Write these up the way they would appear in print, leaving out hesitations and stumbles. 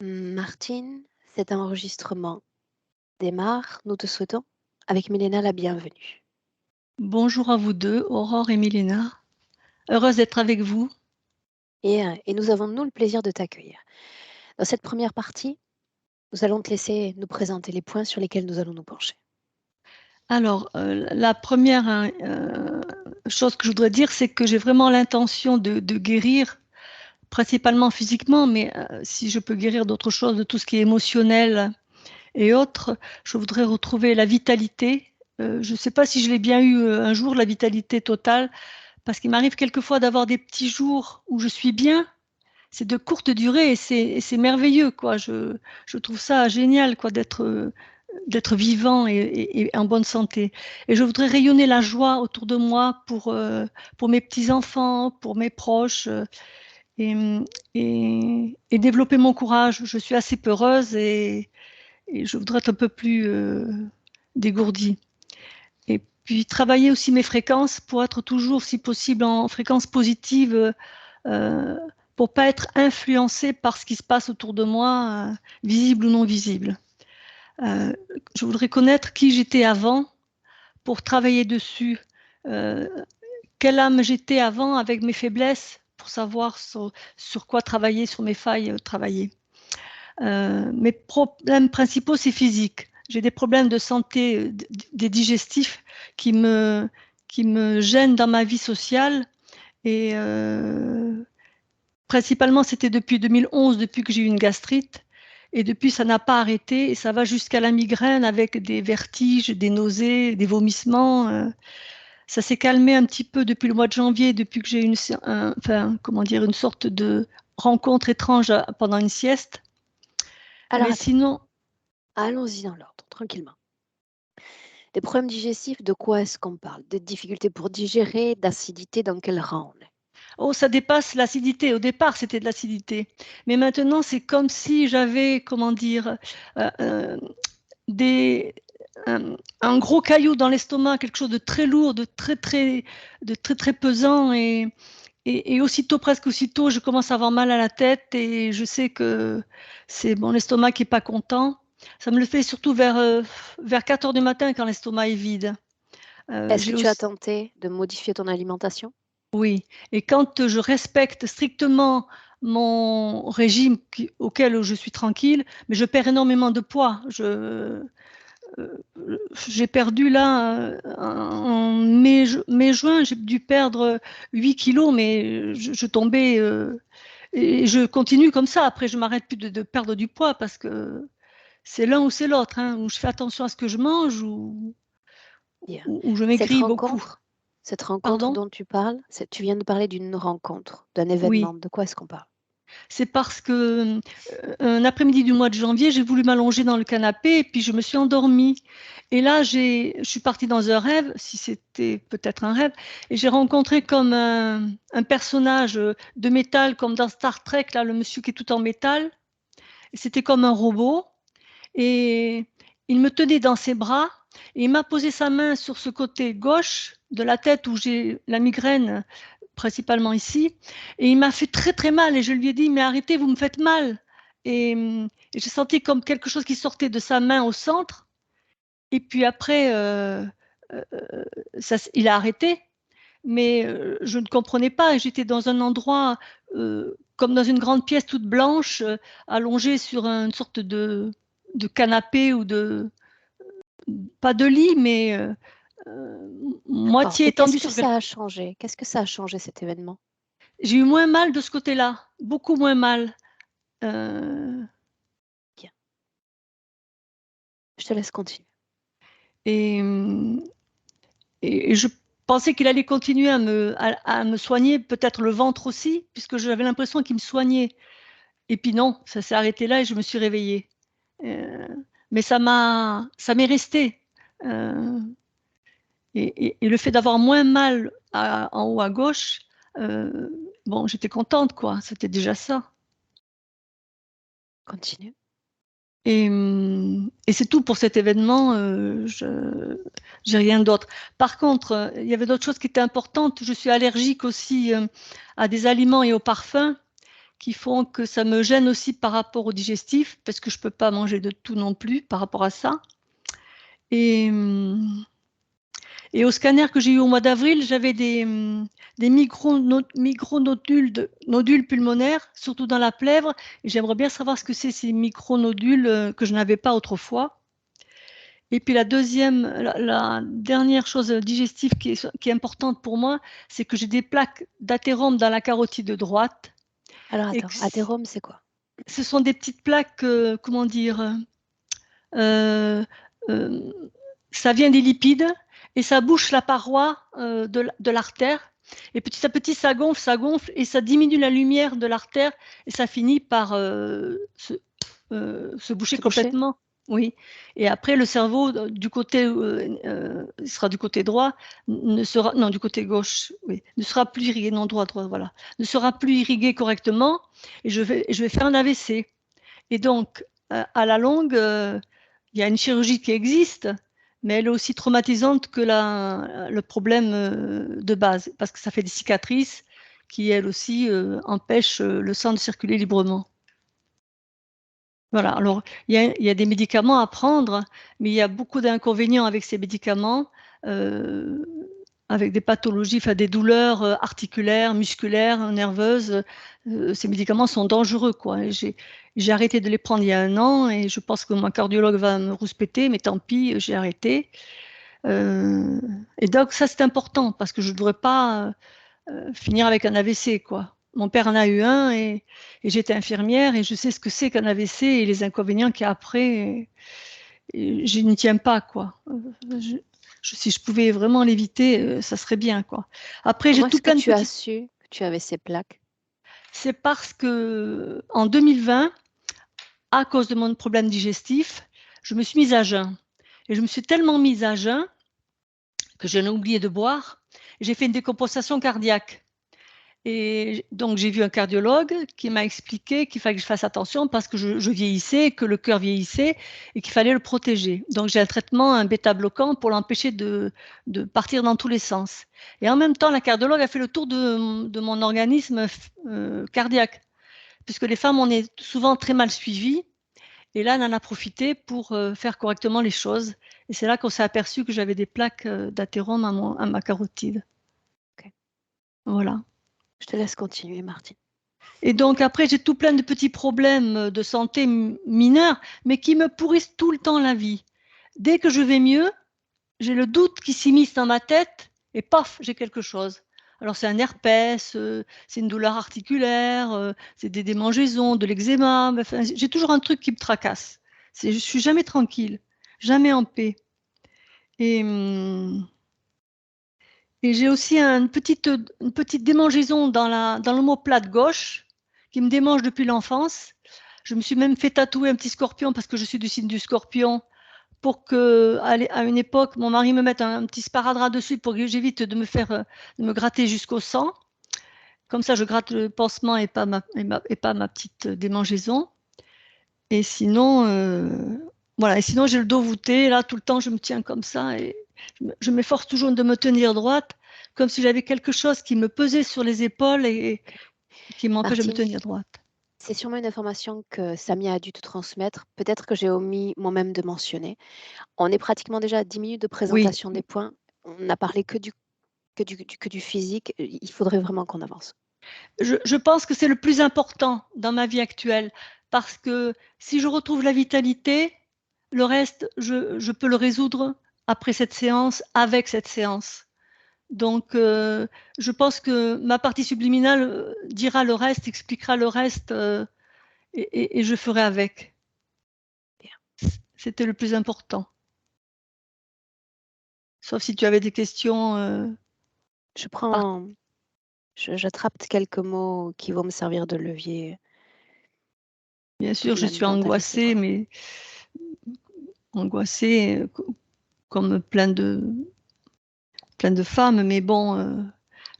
Martine, cet enregistrement démarre. Nous te souhaitons, avec Milena, la bienvenue. Bonjour à vous deux, Aurore et Milena. Heureuse d'être avec vous. Et nous avons, nous, le plaisir de t'accueillir. Dans cette première partie, nous allons te laisser nous présenter les points sur lesquels nous allons nous pencher. Alors, la première chose que je voudrais dire, c'est que j'ai vraiment l'intention de guérir, principalement physiquement, mais si je peux guérir d'autres choses, de tout ce qui est émotionnel et autres, je voudrais retrouver la vitalité. Je ne sais pas si je l'ai bien eu un jour, la vitalité totale, parce qu'il m'arrive quelquefois d'avoir des petits jours où je suis bien. C'est de courte durée et c'est merveilleux, quoi. Je trouve ça génial, quoi, d'être vivant et en bonne santé. Et je voudrais rayonner la joie autour de moi pour mes petits-enfants, pour mes proches, et, et développer mon courage. Je suis assez peureuse et je voudrais être un peu plus dégourdie. Et puis travailler aussi mes fréquences pour être toujours, si possible, en fréquence positive, pour pas être influencée par ce qui se passe autour de moi, visible ou non visible. Je voudrais connaître qui j'étais avant pour travailler dessus. Euh, Quelle âme j'étais avant avec mes faiblesses pour savoir sur quoi travailler, sur mes failles travailler. Mes problèmes principaux, c'est physique. J'ai des problèmes de santé, des digestifs qui me, qui me gênent dans ma vie sociale. Et principalement, c'était depuis 2011, depuis que j'ai eu une gastrite. Et depuis, ça n'a pas arrêté. Et ça va jusqu'à la migraine avec des vertiges, des nausées, des vomissements. Ça s'est calmé un petit peu depuis le mois de janvier, depuis que j'ai eu une sorte de rencontre étrange pendant une sieste. Alors Mais attends, sinon, allons-y dans l'ordre, tranquillement. Des problèmes digestifs, de quoi est-ce qu'on parle? Des difficultés pour digérer, d'acidité, dans quel rang on est? oh, ça dépasse l'acidité. Au départ, c'était de l'acidité. Mais maintenant, c'est comme si j'avais, comment dire, euh, euh, des, un gros caillou dans l'estomac, quelque chose de très lourd, de très pesant. Et aussitôt, presque aussitôt, je commence à avoir mal à la tête et je sais que c'est mon estomac qui n'est pas content. Ça me le fait surtout vers 4 heures du matin quand l'estomac est vide. Est-ce que J'ai tu as aussi, tenté de modifier ton alimentation? oui, et quand je respecte strictement mon régime auquel je suis tranquille, mais je perds énormément de poids. J'ai perdu là, en mai-juin, j'ai dû perdre 8 kilos, mais je tombais, et je continue comme ça. Après, je m'arrête plus de perdre du poids parce que c'est l'un ou c'est l'autre, hein, où je fais attention à ce que je mange Bien. ou je Cette maigris beaucoup. rencontre, cette rencontre Pardon? dont tu parles, tu viens de parler d'une rencontre, d'un événement. Oui. De quoi est-ce qu'on parle? C'est parce que un après-midi du mois de janvier, j'ai voulu m'allonger dans le canapé et puis je me suis endormie. Et là, je suis partie dans un rêve, si c'était peut-être un rêve, et j'ai rencontré comme un personnage de métal, comme dans Star Trek, là, le monsieur qui est tout en métal. C'était comme un robot et il me tenait dans ses bras et il m'a posé sa main sur ce côté gauche de la tête où j'ai la migraine, principalement ici, et il m'a fait très très mal et je lui ai dit mais arrêtez, vous me faites mal. Et j'ai senti comme quelque chose qui sortait de sa main au centre et puis après euh, il a arrêté, mais je ne comprenais pas. J'étais dans un endroit comme dans une grande pièce toute blanche, allongée sur une sorte de canapé ou pas de lit, mais D'accord. moitié Et qu'est-ce étendue que sur ça quelque. a changé? Qu'est-ce que ça a changé cet événement? J'ai eu moins mal de ce côté-là, beaucoup moins mal. Euh, Bien. Je te laisse continuer. et, et je pensais qu'il allait continuer à me soigner, peut-être le ventre aussi, puisque j'avais l'impression qu'il me soignait. Et puis non, ça s'est arrêté là et je me suis réveillée. Euh, mais ça m'est resté. Euh, et le fait d'avoir moins mal en haut à gauche, euh, bon, j'étais contente, quoi. C'était déjà ça. Continue. Et c'est tout pour cet événement. J'ai rien d'autre. Par contre, il y avait d'autres choses qui étaient importantes. Je suis allergique aussi à des aliments et aux parfums qui font que ça me gêne aussi par rapport au digestif, parce que je ne peux pas manger de tout non plus par rapport à ça. Et au scanner que j'ai eu au mois d'avril, j'avais des nodules pulmonaires, surtout dans la plèvre. Et j'aimerais bien savoir ce que c'est ces micronodules que je n'avais pas autrefois. Et puis la dernière chose digestive qui est importante pour moi, c'est que j'ai des plaques d'athérome dans la carotide droite. Alors attends, athérome, c'est quoi? Ce sont des petites plaques, comment dire, ça vient des lipides et ça bouche la paroi de l'artère. Et petit à petit, ça gonfle et ça diminue la lumière de l'artère et ça finit par se boucher complètement. Oui. Et après, le cerveau, du côté, il sera du côté droit, non, du côté gauche, oui, ne sera plus irrigué, non, droit, voilà, ne sera plus irrigué correctement et je vais faire un AVC. Et donc, à la longue, il y a une chirurgie qui existe, mais elle est aussi traumatisante que le problème de base, parce que ça fait des cicatrices qui, elles aussi, empêchent le sang de circuler librement. Voilà, alors il y a des médicaments à prendre, mais il y a beaucoup d'inconvénients avec ces médicaments, avec des pathologies, enfin des douleurs articulaires, musculaires, nerveuses. Ces médicaments sont dangereux, quoi. J'ai arrêté de les prendre il y a 1 an et je pense que mon cardiologue va me rouspéter, mais tant pis, j'ai arrêté. Et donc ça c'est important parce que je ne devrais pas finir avec un AVC, quoi. Mon père en a eu un et j'étais infirmière et je sais ce que c'est qu'un AVC et les inconvénients qu'il y a après. Et je n'y tiens pas, quoi. Si je pouvais vraiment l'éviter, ça serait bien, quoi. Après, j'ai Comment tout est-ce que plein de tu as petites. su que tu avais ces plaques? C'est parce que en 2020, à cause de mon problème digestif, je me suis mise à jeun. Et je me suis tellement mise à jeun que j'en ai oublié de boire. J'ai fait une décompensation cardiaque. Et donc, j'ai vu un cardiologue qui m'a expliqué qu'il fallait que je fasse attention parce que je vieillissais, que le cœur vieillissait et qu'il fallait le protéger. Donc, j'ai un traitement, un bêta-bloquant pour l'empêcher de partir dans tous les sens. Et en même temps, la cardiologue a fait le tour de mon organisme cardiaque, puisque les femmes, on est souvent très mal suivies. Et là, elle en a profité pour faire correctement les choses. Et c'est là qu'on s'est aperçu que j'avais des plaques d'athérome à ma carotide. Ok. Voilà. Je te laisse continuer, Martine. Et donc après, j'ai tout plein de petits problèmes de santé mineurs, mais qui me pourrissent tout le temps la vie. Dès que je vais mieux, j'ai le doute qui s'immisce dans ma tête et paf, j'ai quelque chose. Alors c'est un herpès, c'est une douleur articulaire, c'est des démangeaisons, de l'eczéma. Enfin, j'ai toujours un truc qui me tracasse. Je suis jamais tranquille, jamais en paix. Et, et j'ai aussi une petite démangeaison dans l'omoplate gauche qui me démange depuis l'enfance. Je me suis même fait tatouer un petit scorpion parce que je suis du signe du scorpion pour que, à une époque, mon mari me mette un petit sparadrap dessus pour que j'évite de me gratter jusqu'au sang. Comme ça, je gratte le pansement et pas ma petite démangeaison. Et sinon, voilà. Et sinon, j'ai le dos voûté. Là, tout le temps, je me tiens comme ça et je m'efforce toujours de me tenir droite, comme si j'avais quelque chose qui me pesait sur les épaules et qui m'empêche de me Martine, tenir droite. c'est sûrement une information que Samia a dû te transmettre. Peut-être que j'ai omis moi-même de mentionner. On est pratiquement déjà à 10 minutes de Oui, présentation des points. On n'a parlé que du physique. Il faudrait vraiment qu'on avance. je pense que c'est le plus important dans ma vie actuelle parce que si je retrouve la vitalité, le reste, je peux le résoudre après cette séance, avec cette séance. Donc, je pense que ma partie subliminale dira le reste, expliquera le reste et je ferai avec. Bien. C'était le plus important. Sauf si tu avais des questions. J'attrape quelques mots qui vont me servir de levier Bien tout sûr, de je même suis dans ta vie de tous les angoissée, jours. mais angoissée comme plein de femmes. Mais bon,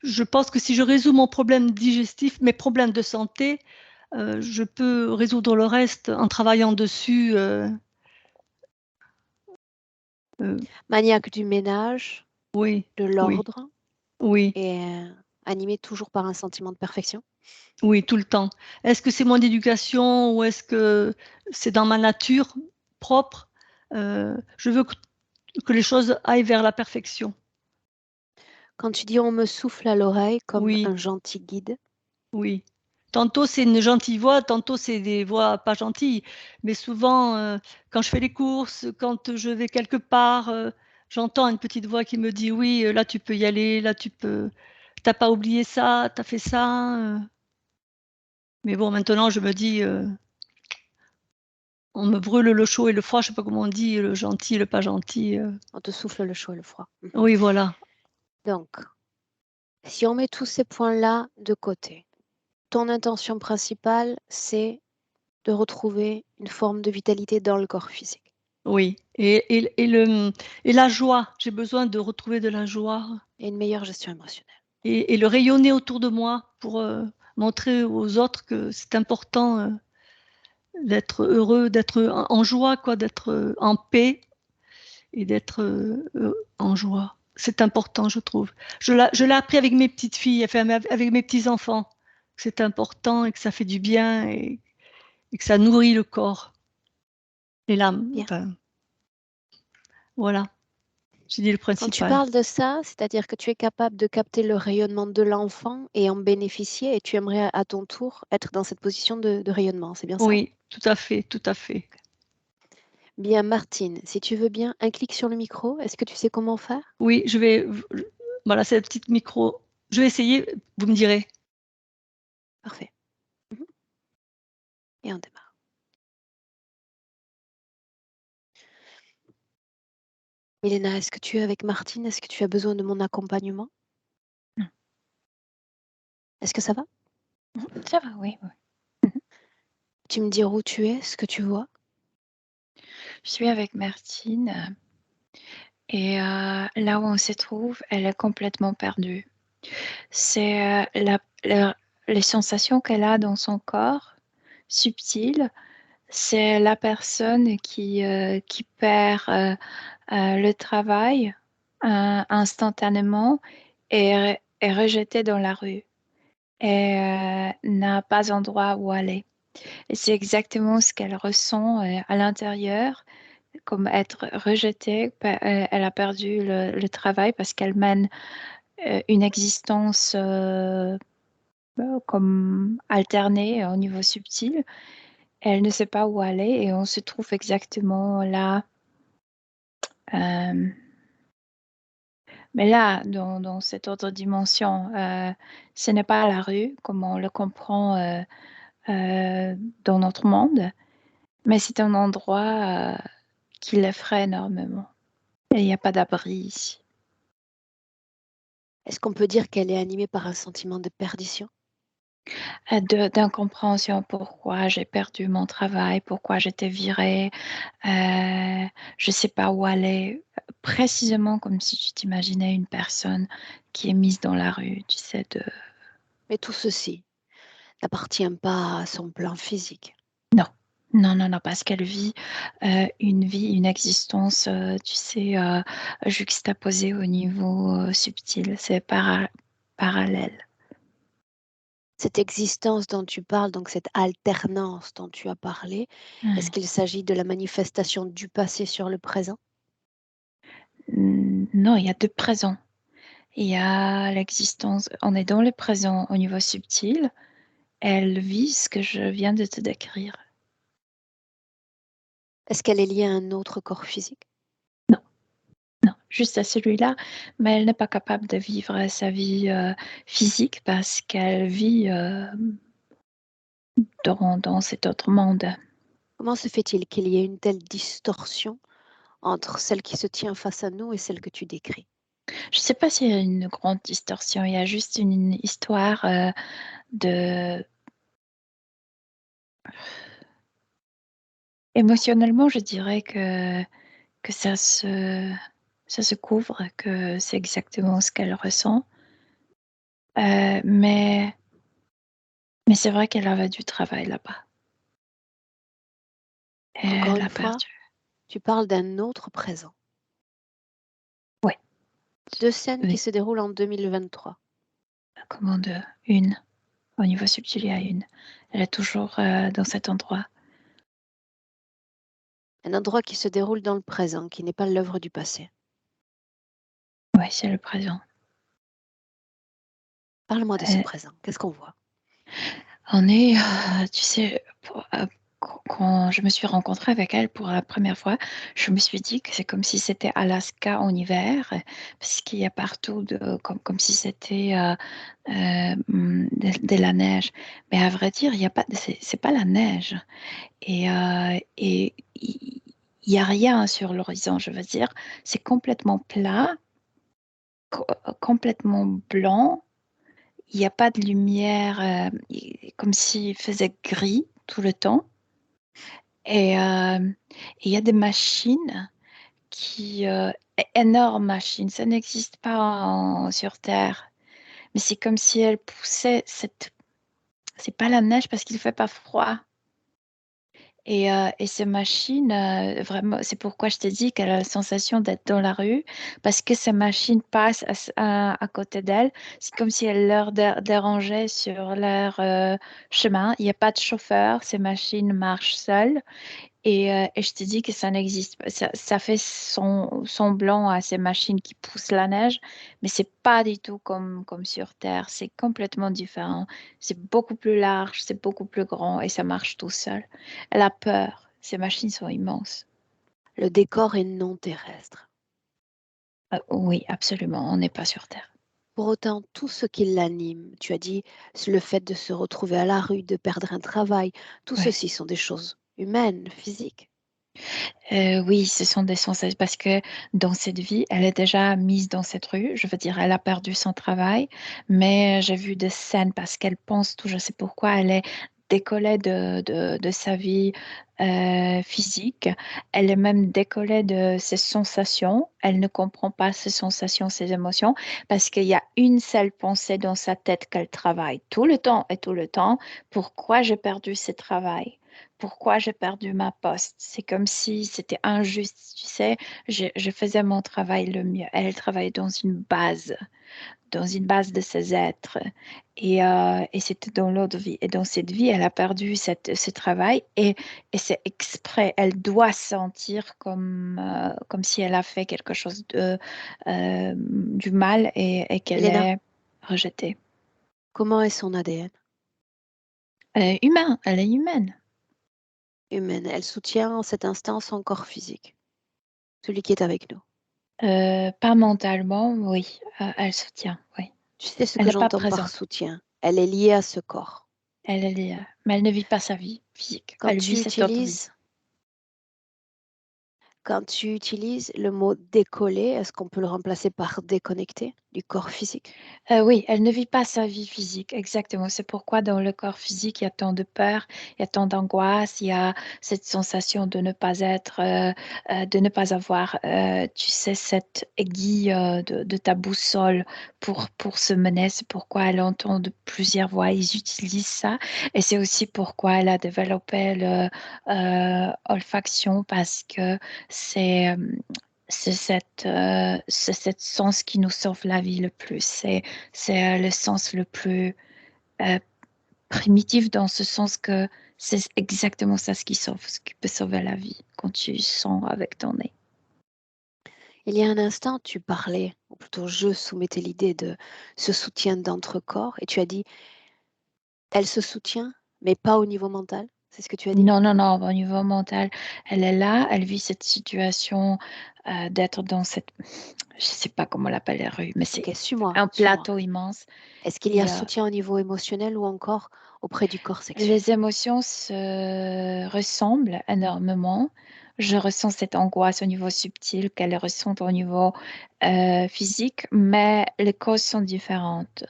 je pense que si je résous mon problème digestif, mes problèmes de santé, je peux résoudre le reste en travaillant dessus. Maniaque du ménage, Oui, de oui, l'ordre oui. et animé toujours par un sentiment de perfection. Oui, tout le temps. Est-ce que c'est mon éducation ou est-ce que c'est dans ma nature propre? Je veux que les choses aillent vers la perfection. Quand tu dis on me souffle à l'oreille comme Oui, un gentil guide, oui. Tantôt c'est une gentille voix, tantôt c'est des voix pas gentilles. Mais souvent, quand je fais les courses, quand je vais quelque part, j'entends une petite voix qui me dit oui, là tu peux y aller, là tu peux. T'as pas oublié ça, t'as fait ça. Mais bon, maintenant je me dis, on me brûle le chaud et le froid, je sais pas comment on dit, le gentil, le pas gentil. on te souffle le chaud et le froid. Oui, voilà. Donc, si on met tous ces points-là de côté, ton intention principale, c'est de retrouver une forme de vitalité dans le corps physique. Oui. Et la joie. J'ai besoin de retrouver de la joie Et une meilleure gestion émotionnelle. et le rayonner autour de moi pour montrer aux autres que c'est important d'être heureux, d'être en joie, quoi, d'être en paix et d'être en joie. C'est important, je trouve. Je l'ai appris avec mes petites filles, enfin, avec mes petits-enfants. C'est important et que ça fait du bien et que ça nourrit le corps et l'âme. Bien. Enfin, voilà, j'ai dit le Quand tu principal. parles de ça, c'est-à-dire que tu es capable de capter le rayonnement de l'enfant et en bénéficier, et tu aimerais à ton tour être dans cette position de rayonnement, c'est bien ça? Oui, tout à fait, tout à fait. Bien, Martine, si tu veux bien, un clic sur le micro. Est-ce que tu sais comment faire? Oui, voilà, c'est le petit micro. Je vais essayer, vous me direz. Parfait. Mhm. Et on démarre. Milena, est-ce que tu es avec Martine? Est-ce que tu as besoin de mon accompagnement? Non. Est-ce que ça va? Ça va, oui, oui. Tu me diras où tu es, ce que tu vois? Je suis avec Martine et là où on se trouve, elle est complètement perdue. C'est les sensations qu'elle a dans son corps, subtiles. C'est la personne qui perd le travail instantanément et est rejetée dans la rue et n'a pas endroit où aller. Et c'est exactement ce qu'elle ressent à l'intérieur, comme être rejetée. Elle a perdu le travail parce qu'elle mène une existence comme alternée au niveau subtil. Elle ne sait pas où aller et on se trouve exactement là. euh, mais là, dans cette autre dimension, ce n'est pas la rue comme on le comprend dans notre monde, mais c'est un endroit qui l'effraie énormément. Et il n'y a pas d'abri ici. Est-ce qu'on peut dire qu'elle est animée par un sentiment de perdition? D'incompréhension, pourquoi j'ai perdu mon travail, pourquoi j'étais virée, je ne sais pas où aller. Précisément comme si tu t'imaginais une personne qui est mise dans la rue, tu sais, Mais tout ceci n'appartient pas à son plan physique. Non, non, non, non, parce qu'elle vit une vie, une existence, tu sais, juxtaposée au niveau subtil. C'est parallèle. Cette existence dont tu parles, donc cette alternance dont tu as parlé, est-ce Ouais. qu'il s'agit de la manifestation du passé sur le présent? Non, il y a deux présents. Il y a l'existence, on est dans le présent au niveau subtil. Elle vit ce que je viens de te décrire. Est-ce qu'elle est liée à un autre corps physique? Non, non, juste à celui-là, mais elle n'est pas capable de vivre sa vie physique parce qu'elle vit dans cet autre monde. Comment se fait-il qu'il y ait une telle distorsion entre celle qui se tient face à nous et celle que tu décris? Je ne sais pas s'il y a une grande distorsion, il y a juste une histoire de... Émotionnellement, je dirais que ça se couvre, que c'est exactement ce qu'elle ressent. Mais c'est vrai qu'elle avait du travail là-bas. Et Encore elle une a fois, perdu. tu parles d'un autre présent. Oui, Deux scènes qui oui. se déroulent en 2023. Comment deux? Une. Au niveau subtil, il y a une. Elle est toujours dans cet endroit. Un endroit qui se déroule dans le présent, qui n'est pas l'œuvre du passé. Oui, c'est le présent. Parle-moi de ce présent. Qu'est-ce qu'on voit? On est, tu sais, quand je me suis rencontrée avec elle pour la première fois, je me suis dit que c'est comme si c'était Alaska en hiver, parce qu'il y a partout comme si c'était de la neige. Mais à vrai dire, il y a pas, c'est pas la neige. Et il n'y a rien sur l'horizon, je veux dire. C'est complètement plat, complètement blanc. Il n'y a pas de lumière, comme s'il faisait gris tout le temps. Et il y a des machines énormes machines, ça n'existe pas sur Terre. Mais c'est comme si elles poussaient c'est pas la neige parce qu'il ne fait pas froid. Et ces machines, vraiment, c'est pourquoi je t'ai dit qu'elle a la sensation d'être dans la rue, parce que ces machines passent à côté d'elle. C'est comme si elles leur dérangeaient sur leur chemin. Il n'y a pas de chauffeur, ces machines marchent seules. Et je te dis que ça n'existe pas. Ça fait semblant à ces machines qui poussent la neige, mais c'est pas du tout comme sur Terre. C'est complètement différent. C'est beaucoup plus large, c'est beaucoup plus grand et ça marche tout seul. Elle a peur. Ces machines sont immenses. Le décor est non terrestre. Oui, absolument. On n'est pas sur Terre. Pour autant, tout ce qui l'anime, tu as dit, c'est le fait de se retrouver à la rue, de perdre un travail, tout Ouais. ceci sont des choses humaines, physiques. Oui, ce sont des sensations parce que dans cette vie, elle est déjà mise dans cette rue. Je veux dire, elle a perdu son travail, mais j'ai vu des scènes parce qu'elle pense tout, je sais pourquoi, elle est décollée de sa vie physique. Elle est même décollée de ses sensations. Elle ne comprend pas ses sensations, ses émotions, parce qu'il y a une seule pensée dans sa tête qu'elle travaille tout le temps et tout le temps. Pourquoi j'ai perdu ce travail? Pourquoi j'ai perdu ma poste? C'est comme si c'était injuste, tu sais. Je faisais mon travail le mieux. Elle travaillait dans une base de ses êtres. Et c'était dans l'autre vie. Et dans cette vie, elle a perdu ce travail et c'est exprès. Elle doit sentir comme si elle a fait quelque chose du mal et qu'elle Elena, est rejetée. comment est son ADN? Humain, elle est humaine. Humaine. Elle soutient en cet instant son corps physique, celui qui est avec nous. Pas mentalement, oui, elle soutient, oui. Tu sais ce Elle que n'est pas j'entends par présente. soutien? Elle est liée à ce corps. Elle est liée, mais elle ne vit pas sa vie physique. Quand Elle vit tu cette autre vie. utilises, quand tu utilises le mot décoller, est-ce qu'on peut le remplacer par déconnecter du corps physique? Oui, elle ne vit pas sa vie physique, exactement. C'est pourquoi dans le corps physique, il y a tant de peur, il y a tant d'angoisse, il y a cette sensation de ne pas être, de ne pas avoir, tu sais, cette aiguille de ta boussole pour se mener. C'est pourquoi elle entend de plusieurs voix. Ils utilisent ça. Et c'est aussi pourquoi elle a développé l'olfaction parce que c'est... c'est cette sens qui nous sauve la vie le plus. C'est le sens le plus euh, primitif dans ce sens que c'est exactement ça ce qui sauve, ce qui peut sauver la vie quand tu sens avec ton nez. Il y a un instant, tu parlais, ou plutôt je soumettais l'idée de ce soutien d'entre-corps, et tu as dit, elle se soutient, mais pas au niveau mental. C'est ce que tu as dit? Non, non, non, au niveau mental, elle est là, elle vit cette situation d'être dans cette, je sais pas comment on l'appelle les rues, mais c'est Ok, suis-moi, un suis-moi. plateau immense. Est-ce qu'il y a Et soutien au niveau émotionnel ou encore auprès du corps sexuel? les émotions se ressemblent énormément. Je ressens cette angoisse au niveau subtil qu'elle ressent au niveau physique, mais les causes sont différentes.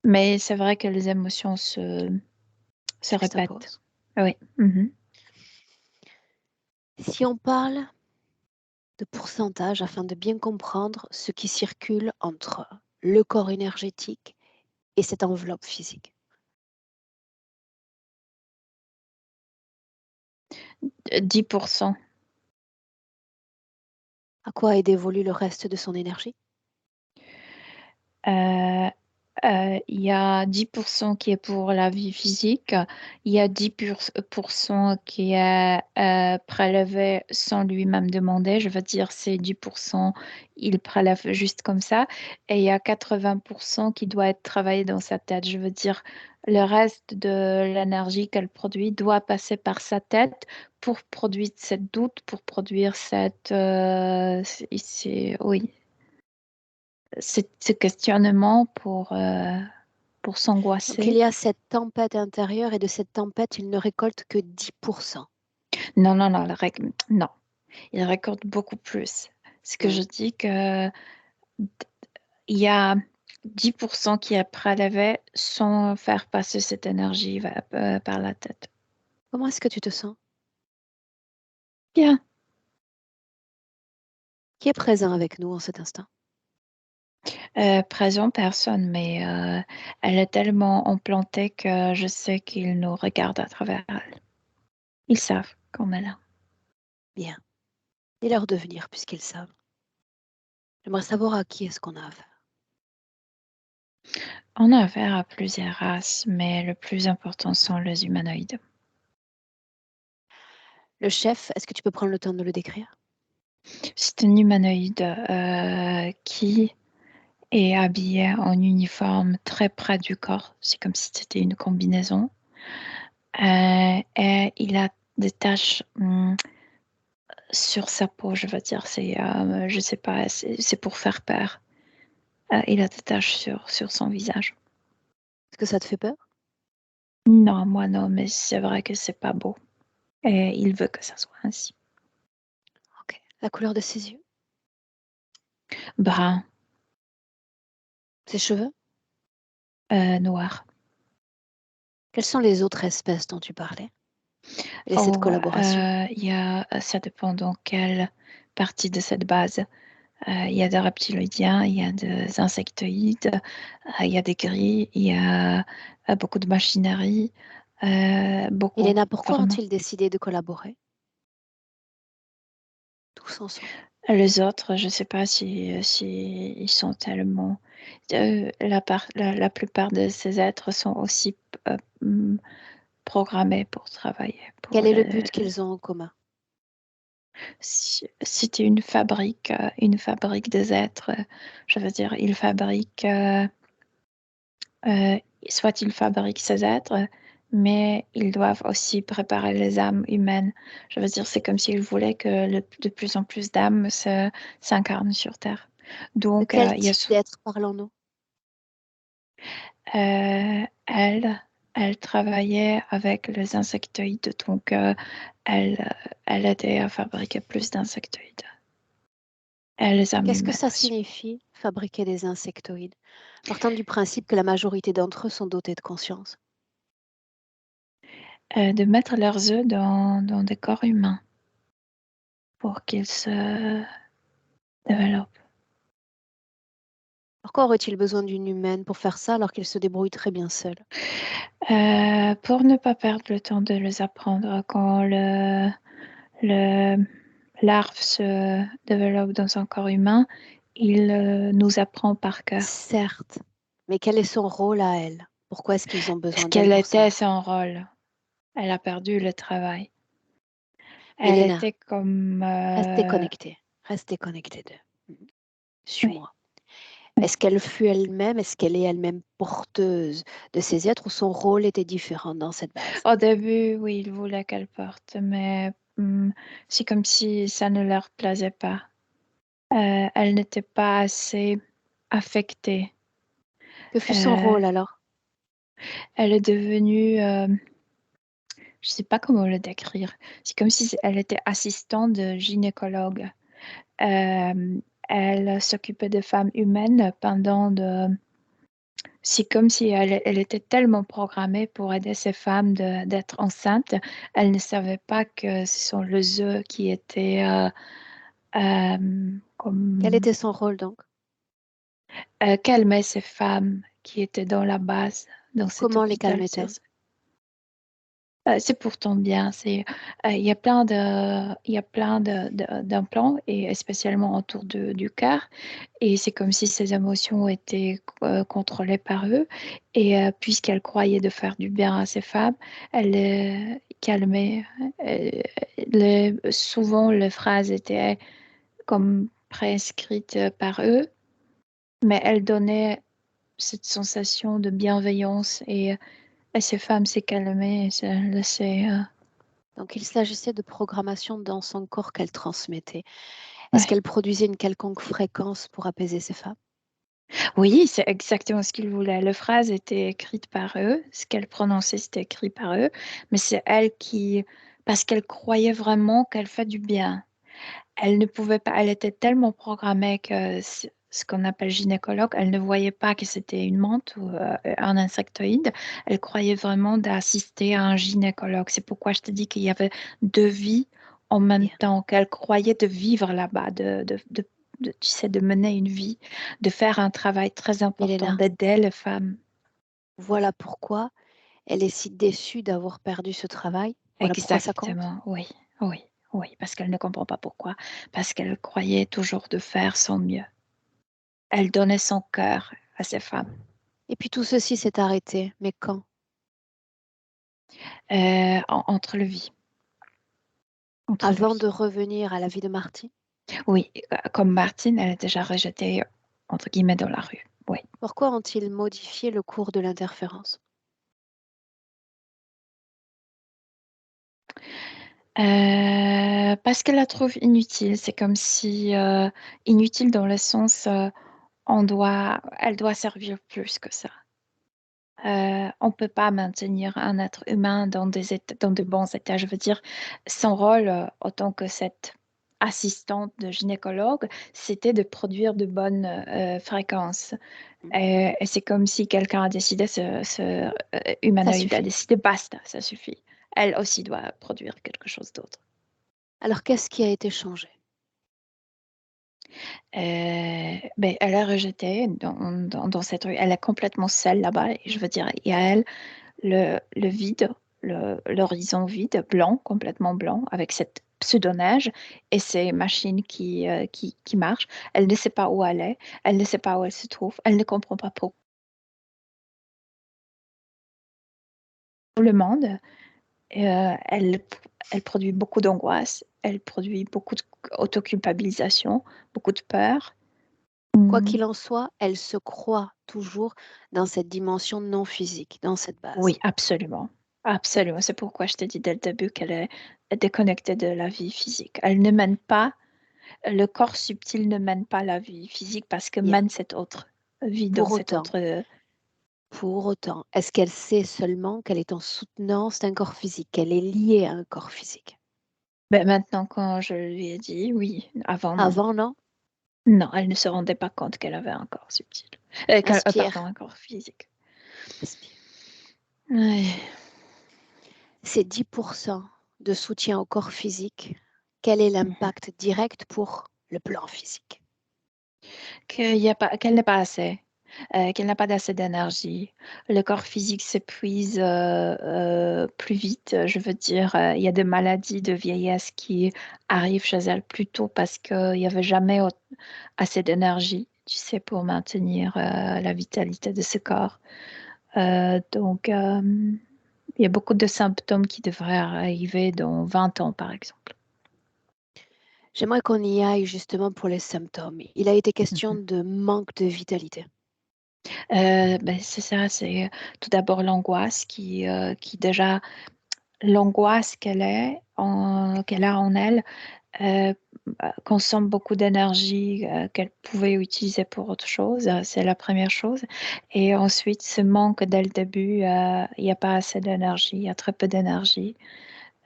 Mais c'est vrai que les émotions se répètent. Juxtapose. Oui. Mhm. Si on parle de pourcentage afin de bien comprendre ce qui circule entre le corps énergétique et cette enveloppe physique. 10%. À quoi est dévolu le reste de son énergie? Euh, Il y a 10% qui est pour la vie physique, il y a 10% qui est prélevé sans lui-même demander. Je veux dire, c'est 10%, il prélève juste comme ça. Et il y a 80% qui doit être travaillé dans sa tête. Je veux dire, le reste de l'énergie qu'elle produit doit passer par sa tête pour produire cette doute, pour produire cette... oui, ce questionnement pour Donc il s'angoisser. y a cette tempête intérieure et de cette tempête, il ne récolte que 10%. Non, non, non, non, il récolte beaucoup plus. Ce que je Hmm. dis que il y a 10% qui est prélevé sans faire passer cette énergie par la tête. Comment est-ce que tu te sens? Bien. Qui est présent avec nous en cet instant? Présent, personne, mais elle est tellement implantée que je sais qu'ils nous regardent à travers elle. Ils savent qu'on est là. Bien. Et leur devenir, puisqu'ils savent. J'aimerais savoir à qui est-ce qu'on a affaire. On a affaire à plusieurs races, mais le plus important sont les humanoïdes. Le chef, est-ce que tu peux prendre le temps de le décrire? C'est un humanoïde qui est habillé en uniforme très près du corps. C'est comme si c'était une combinaison. Et il a des taches sur sa peau, je veux dire. Je sais pas, c'est pour faire peur. Il a des taches sur son visage. Est-ce que ça te fait peur? Non, moi non, mais c'est vrai que c'est pas beau. Et il veut que ça soit ainsi. Ok. La couleur de ses yeux? Brun, Ses cheveux? noir. Quelles sont les autres espèces dont tu parlais? Et cette Oh, collaboration? ça dépend dans quelle partie de cette base. Il y a des reptiloïdiens, il y a des insectoïdes, il y a des grilles, il y a beaucoup de machinerie, beaucoup, Elena, pourquoi vraiment. ont-ils décidé de collaborer? Tous ensemble. Les autres, je ne sais pas si ils sont tellement... la plupart de ces êtres sont aussi mm, programmés pour travailler. Quel est le but qu'ils ont en commun? C'était une fabrique des êtres. Je veux dire, ils fabriquent... soit ils fabriquent ces êtres, mais ils doivent aussi préparer les âmes humaines. Je veux dire, c'est comme s'ils voulaient que de plus en plus d'âmes s'incarnent sur Terre. De Donc, quel il y a type d'être parlons-nous? elle travaillait avec les insectoïdes, donc elle, elle aidait à fabriquer plus d'insectoïdes. Et les âmes Qu'est-ce que humaines ça aussi. signifie, fabriquer des insectoïdes? Partant du principe que la majorité d'entre eux sont dotés de conscience. De mettre leurs œufs dans des corps humains pour qu'ils se développent. Pourquoi aurait-il besoin d'une humaine pour faire ça alors qu'il se débrouille très bien seul? Pour ne pas perdre le temps de les apprendre quand le larve se développe dans un corps humain, il nous apprend par cœur. Certes, mais quel est son rôle à elle? Pourquoi est-ce qu'ils ont Ce besoin d'elle qu'elle pour ça? était son rôle. Elle a perdu le travail. Elle Elena, était comme... restez connectée d'eux. oui, Suis-moi. oui. Est-ce qu'elle fut elle-même, est-ce qu'elle est elle-même porteuse de ces êtres ou son rôle était différent dans cette base? Au début, oui, il voulait qu'elle porte, mais c'est comme si ça ne leur plaisait pas. Elle n'était pas assez affectée. Que fut son Euh, rôle alors? elle est devenue, je ne sais pas comment le décrire. C'est comme si elle était assistante de gynécologue. Euh, Elle s'occupait des femmes humaines pendant de... C'est comme si elle était tellement programmée pour aider ces femmes d'être enceintes. Elle ne savait pas que ce sont les œufs qui étaient Quel comme... était son rôle donc? calmer ces femmes qui étaient dans la base, dans cet Comment les hôpital. calmait-elle? C'est pourtant bien. Il y a d'implants, et spécialement autour du cœur. Et c'est comme si ses émotions étaient contrôlées par eux. Et puisqu'elle croyait de faire du bien à ces femmes, elle calmait. Souvent, les phrases étaient comme prescrites par eux, mais elle donnait cette sensation de bienveillance, et ces femmes s'est calmées et se laissaient. Donc, il s'agissait de programmation dans son corps qu'elle transmettait. Est-ce Ouais. qu'elle produisait une quelconque fréquence pour apaiser ces femmes? Oui, c'est exactement ce qu'ils voulaient. La phrase était écrite par eux, ce qu'elle prononçait, c'était écrit par eux, mais c'est elle qui, parce qu'elle croyait vraiment qu'elle fait du bien. Elle ne pouvait pas, elle était tellement programmée que ce qu'on appelle gynécologue, elle ne voyait pas que c'était une menthe ou un insectoïde. Elle croyait vraiment d'assister à un gynécologue. C'est pourquoi je te dis qu'il y avait deux vies en même Bien. temps, qu'elle croyait de vivre là-bas, tu sais, de mener une vie, de faire un travail très important, Mélena, d'aider les femmes. voilà pourquoi elle est si déçue d'avoir perdu ce travail. Voilà pourquoi ça compte. Exactement, oui, oui, oui, parce qu'elle ne comprend pas pourquoi, parce qu'elle croyait toujours de faire son mieux. Elle donnait son cœur à ces femmes. Et puis tout ceci s'est arrêté. Mais quand? Entre le vie. Entre le Avant vie. de revenir à la vie de Marty? Oui, comme Martine, elle est déjà rejetée, entre guillemets, dans la rue. Oui. Pourquoi ont-ils modifié le cours de l'interférence? Parce qu'elle la trouve inutile. C'est comme si, inutile dans le sens, elle doit servir plus que ça. On ne peut pas maintenir un être humain dans de bons états. Je veux dire, son rôle, autant que cette assistante de gynécologue, c'était de produire de bonnes fréquences. Hmm. Et c'est comme si quelqu'un a décidé, Ça humanoïde a suffit. décidé, basta, ça suffit. Elle aussi doit produire quelque chose d'autre. Alors qu'est-ce qui a été changé? Ben, elle est rejetée dans cette rue. Elle est complètement seule là-bas. Et je veux dire, il y a elle, le vide, l'horizon vide, blanc, complètement blanc, avec cette pseudo-neige et ces machines qui marchent. Elle ne sait pas où elle est, elle ne sait pas où elle se trouve, elle ne comprend pas pourquoi le monde. Elle produit beaucoup d'angoisse, elle produit beaucoup d'autoculpabilisation, beaucoup de peur. Quoi Mm. qu'il en soit, elle se croit toujours dans cette dimension non physique, dans cette base. Oui, absolument. Absolument. C'est pourquoi je t'ai dit dès le début qu'elle est déconnectée de la vie physique. Elle ne mène pas, le corps subtil ne mène pas la vie physique parce que Bien. mène cette autre vie dans Pour cette autant, autre. est-ce qu'elle sait seulement qu'elle est en soutenance d'un corps physique, qu'elle est liée à un corps physique? Ben, maintenant, quand je lui ai dit oui, avant non. Avant, non? Non, elle ne se rendait pas compte qu'elle avait un corps subtil. Pardon, Inspire, un corps physique. expire. Ouais. Ces 10% de soutien au corps physique, quel est Mhm. l'impact direct pour le plan physique? Qu'elle n'est pas assez, qu'elle n'a pas assez d'énergie. Le corps physique s'épuise plus vite. Je veux dire, il y a des maladies de vieillesse qui arrivent chez elle plus tôt parce qu'il n'y avait jamais assez d'énergie, tu sais, pour maintenir la vitalité de ce corps. Donc, il y a beaucoup de symptômes qui devraient arriver dans 20 ans, par exemple. J'aimerais qu'on y aille justement pour les symptômes. Il a été question Mhm. de manque de vitalité. Ben, c'est ça, c'est tout d'abord l'angoisse qui déjà, l'angoisse qu'elle a en elle, euh, consomme beaucoup d'énergie qu'elle pouvait utiliser pour autre chose. C'est la première chose. Et ensuite, ce manque dès le début, il n'y a pas assez d'énergie, il y a très peu d'énergie.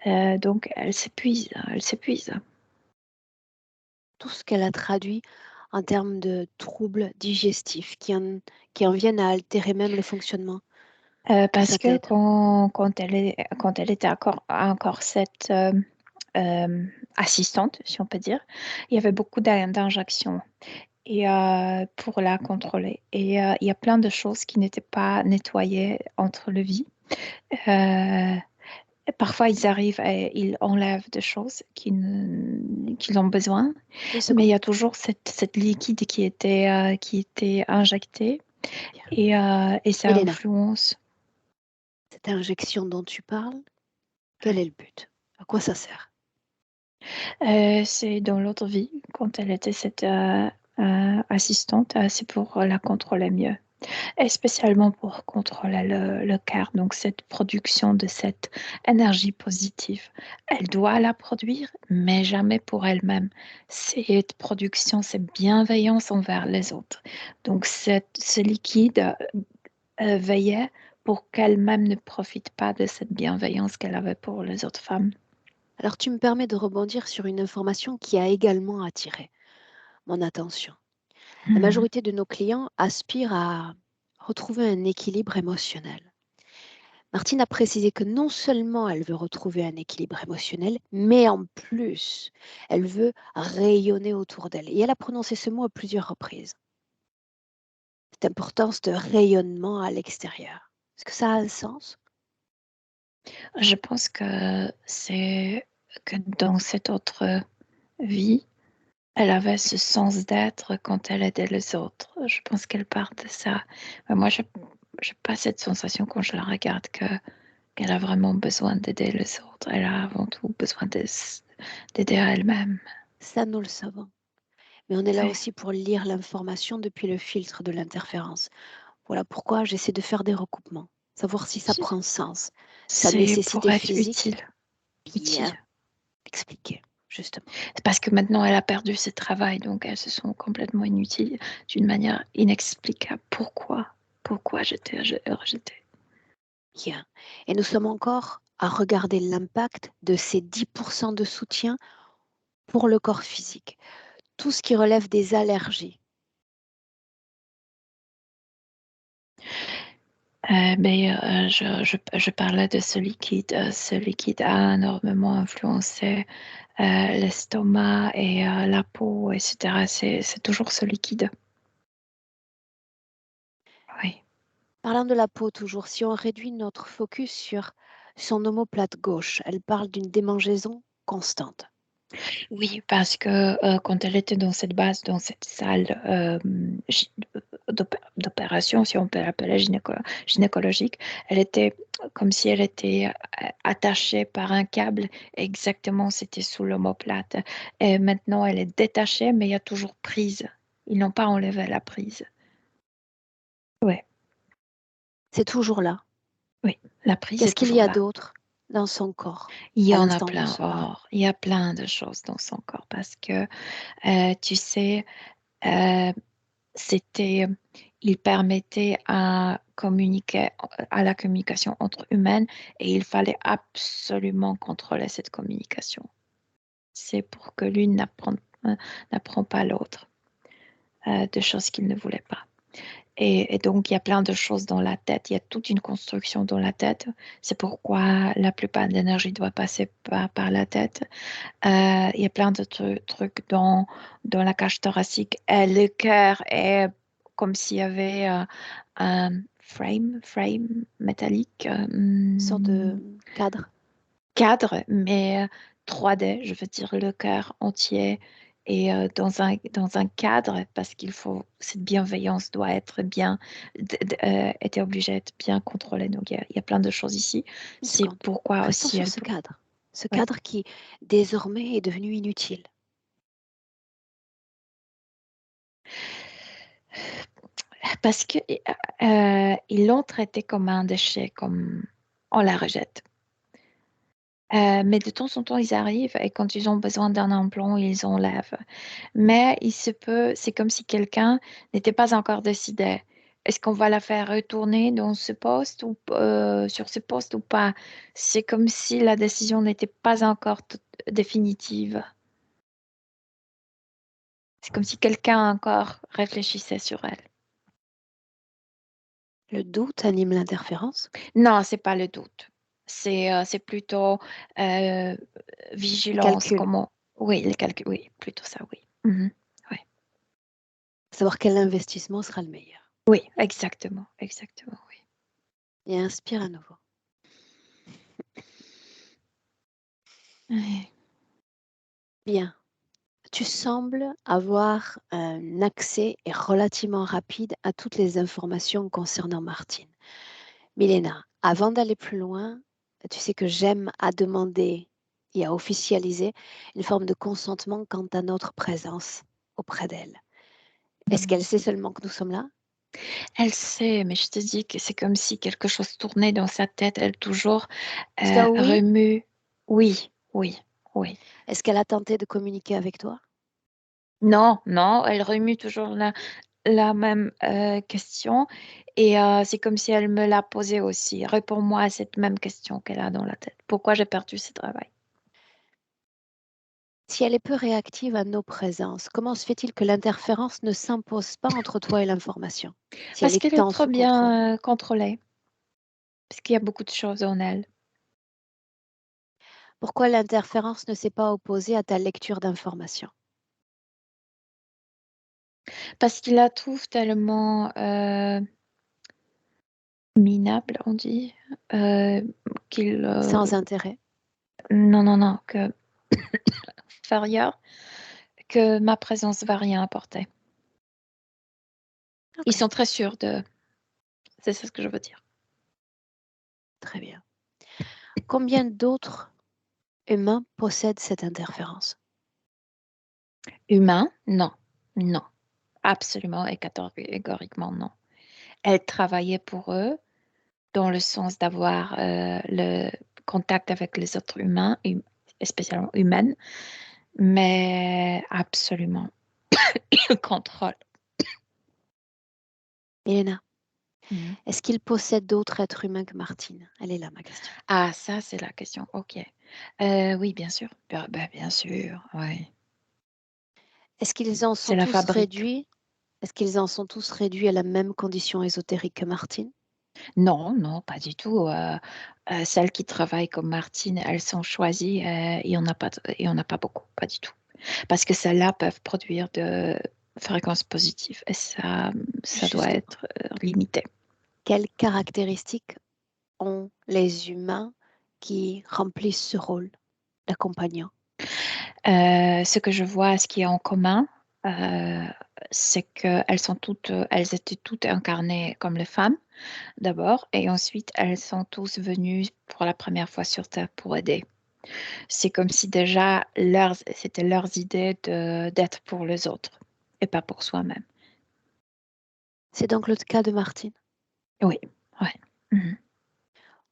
Donc, elle s'épuise, elle s'épuise. Tout ce qu'elle a traduit en termes de troubles digestifs qui en viennent à altérer même le fonctionnement de Parce sa que tête. quand elle était encore cette assistante, si on peut dire, il y avait beaucoup d'injections et pour la contrôler. Et il y a plein de choses qui n'étaient pas nettoyées entre le vie. Euh, Et parfois, ils arrivent et ils enlèvent des choses qu'ils ont besoin, Une mais il seconde. y a toujours cette liquide qui était injecté Bien. et ça Milena, influence. cette injection dont tu parles, quel est le but? À quoi ça sert? C'est dans l'autre vie, quand elle était cette assistante, c'est pour la contrôler mieux. Et spécialement pour contrôler le cœur, donc cette production de cette énergie positive. Elle doit la produire, mais jamais pour elle-même. Cette production, cette bienveillance envers les autres. Donc ce liquide veillait pour qu'elle-même ne profite pas de cette bienveillance qu'elle avait pour les autres femmes. Alors tu me permets de rebondir sur une information qui a également attiré mon attention. La majorité de nos clients aspirent à retrouver un équilibre émotionnel. Martine a précisé que non seulement elle veut retrouver un équilibre émotionnel, mais en plus, elle veut rayonner autour d'elle. Et elle a prononcé ce mot à plusieurs reprises. Cette importance de rayonnement à l'extérieur. Est-ce que ça a un sens? Je pense que c'est que dans cette autre vie, elle avait ce sens d'être quand elle aidait les autres. Je pense qu'elle part de ça. Mais moi, je n'ai pas cette sensation quand je la regarde qu'elle a vraiment besoin d'aider les autres. Elle a avant tout besoin d'aider elle-même. Ça, nous le savons. Mais on est là Oui. aussi pour lire l'information depuis le filtre de l'interférence. Voilà pourquoi j'essaie de faire des recoupements, savoir si ça prend sens. Sa C'est pour nécessité être physique, utile. bien expliqué, justement. C'est parce que maintenant, elle a perdu ce travail, donc elles se sont complètement inutiles d'une manière inexplicable. Pourquoi j'étais rejetée? Bien. Et nous sommes encore à regarder l'impact de ces 10% de soutien pour le corps physique. Tout ce qui relève des allergies. Je parlais de ce liquide. Ce liquide a énormément influencé l'estomac et la peau, etc. C'est toujours ce liquide. Oui. Parlant de la peau toujours, si on réduit notre focus sur son omoplate gauche, elle parle d'une démangeaison constante. Oui, parce que quand elle était dans cette base, dans cette salle d'opération, si on peut l'appeler gynécologique, elle était comme si elle était attachée par un câble. Exactement, c'était sous l'omoplate. Et maintenant, elle est détachée, mais il y a toujours prise. Ils n'ont pas enlevé la prise. Oui, C'est toujours là. oui, la prise est Qu'est-ce qu'il y toujours a là. d'autre dans son corps Il y à en a l'instant où on plein. se parle? Oh, il y a plein de choses dans son corps parce que, tu sais, euh, c'était, il permettait à communiquer, à la communication entre humains et il fallait absolument contrôler cette communication. C'est pour que l'une n'apprend pas l'autre de choses qu'il ne voulait pas. Et donc, il y a plein de choses dans la tête. Il y a toute une construction dans la tête. C'est pourquoi la plupart de l'énergie doit passer par la tête. Il y a plein de trucs dans la cage thoracique. Et le cœur est comme s'il y avait un frame métallique, Une sorte de cadre. cadre, mais 3D, je veux dire le cœur entier. Et dans un cadre, parce qu'il faut, cette bienveillance doit être bien, était obligée d'être bien contrôlée. Donc, il y a plein de choses ici. Une C'est seconde. pourquoi Restons aussi sur elle ce peut. cadre. Ce Ouais. cadre qui désormais est devenu inutile. Parce que ils l'ont traité comme un déchet, comme on la rejette. Mais de temps en temps, ils arrivent et quand ils ont besoin d'un emploi, ils enlèvent. Mais il se peut, c'est comme si quelqu'un n'était pas encore décidé. Est-ce qu'on va la faire retourner dans ce poste ou sur ce poste ou pas? C'est comme si la décision n'était pas encore définitive. C'est comme si quelqu'un encore réfléchissait sur elle. Le doute anime l'interférence. Non, c'est pas le doute. C'est plutôt Les vigilance, calculs. comment. Oui, les calculs, oui, plutôt ça, oui. Mhm. Oui, Savoir quel investissement sera le meilleur. oui, exactement, oui. Et inspire à nouveau. Ouais. Bien. Tu sembles avoir un accès relativement rapide à toutes les informations concernant Martine. Milena, avant d'aller plus loin, tu sais que j'aime à demander et à officialiser une forme de consentement quant à notre présence auprès d'elle. Est-ce qu'elle sait seulement que nous sommes là? Elle sait, mais je te dis que c'est comme si quelque chose tournait dans sa tête. Elle toujours Est-ce qu'un oui? remue. Oui, oui, oui. Est-ce qu'elle a tenté de communiquer avec toi? Non, non, elle remue toujours la même question et c'est comme si elle me l'a posée aussi. Réponds-moi à cette même question qu'elle a dans la tête. Pourquoi j'ai perdu ce travail? Si elle est peu réactive à nos présences, comment se fait-il que l'interférence ne s'impose pas entre toi et l'information, si elle Parce est qu'elle est tant trop sous contrôle? bien contrôlée, parce qu'il y a beaucoup de choses en elle. Pourquoi l'interférence ne s'est pas opposée à ta lecture d'informations? Parce qu'il la trouve tellement minable, on dit, qu'il... Sans intérêt? non, non, non, que inférieur, que ma présence va rien apporter. Ils Ok, sont très sûrs de... C'est ça ce que je veux dire. très bien. Combien d'autres humains possèdent cette interférence? Humain? Non, non. Absolument et catégoriquement non. Elle travaillait pour eux dans le sens d'avoir le contact avec les autres humains, et spécialement humaines, mais absolument le contrôle. Elena, Mhm. est-ce qu'il possède d'autres êtres humains que Martine? Elle est là, ma question. Ah, ça, c'est la question. OK. Oui, bien sûr. Bien sûr, oui. Est-ce qu'ils en C'est sont la tous fabrique. réduits? Est-ce qu'ils en sont tous réduits à la même condition ésotérique que Martine? Non, non, pas du tout. Celles qui travaillent comme Martine, elles sont choisies et on n'a pas beaucoup, pas du tout. Parce que celles-là peuvent produire de fréquences positives et ça doit Justement. être limité. Quelles caractéristiques ont les humains qui remplissent ce rôle d'accompagnant? Ce que je vois, ce qui est en commun, euh, c'est elles étaient toutes incarnées comme les femmes d'abord, et ensuite elles sont tous venues pour la première fois sur Terre pour aider. C'est comme si déjà c'était leurs idées d'être pour les autres et pas pour soi-même. C'est donc le cas de Martine. Oui, ouais. Mhm.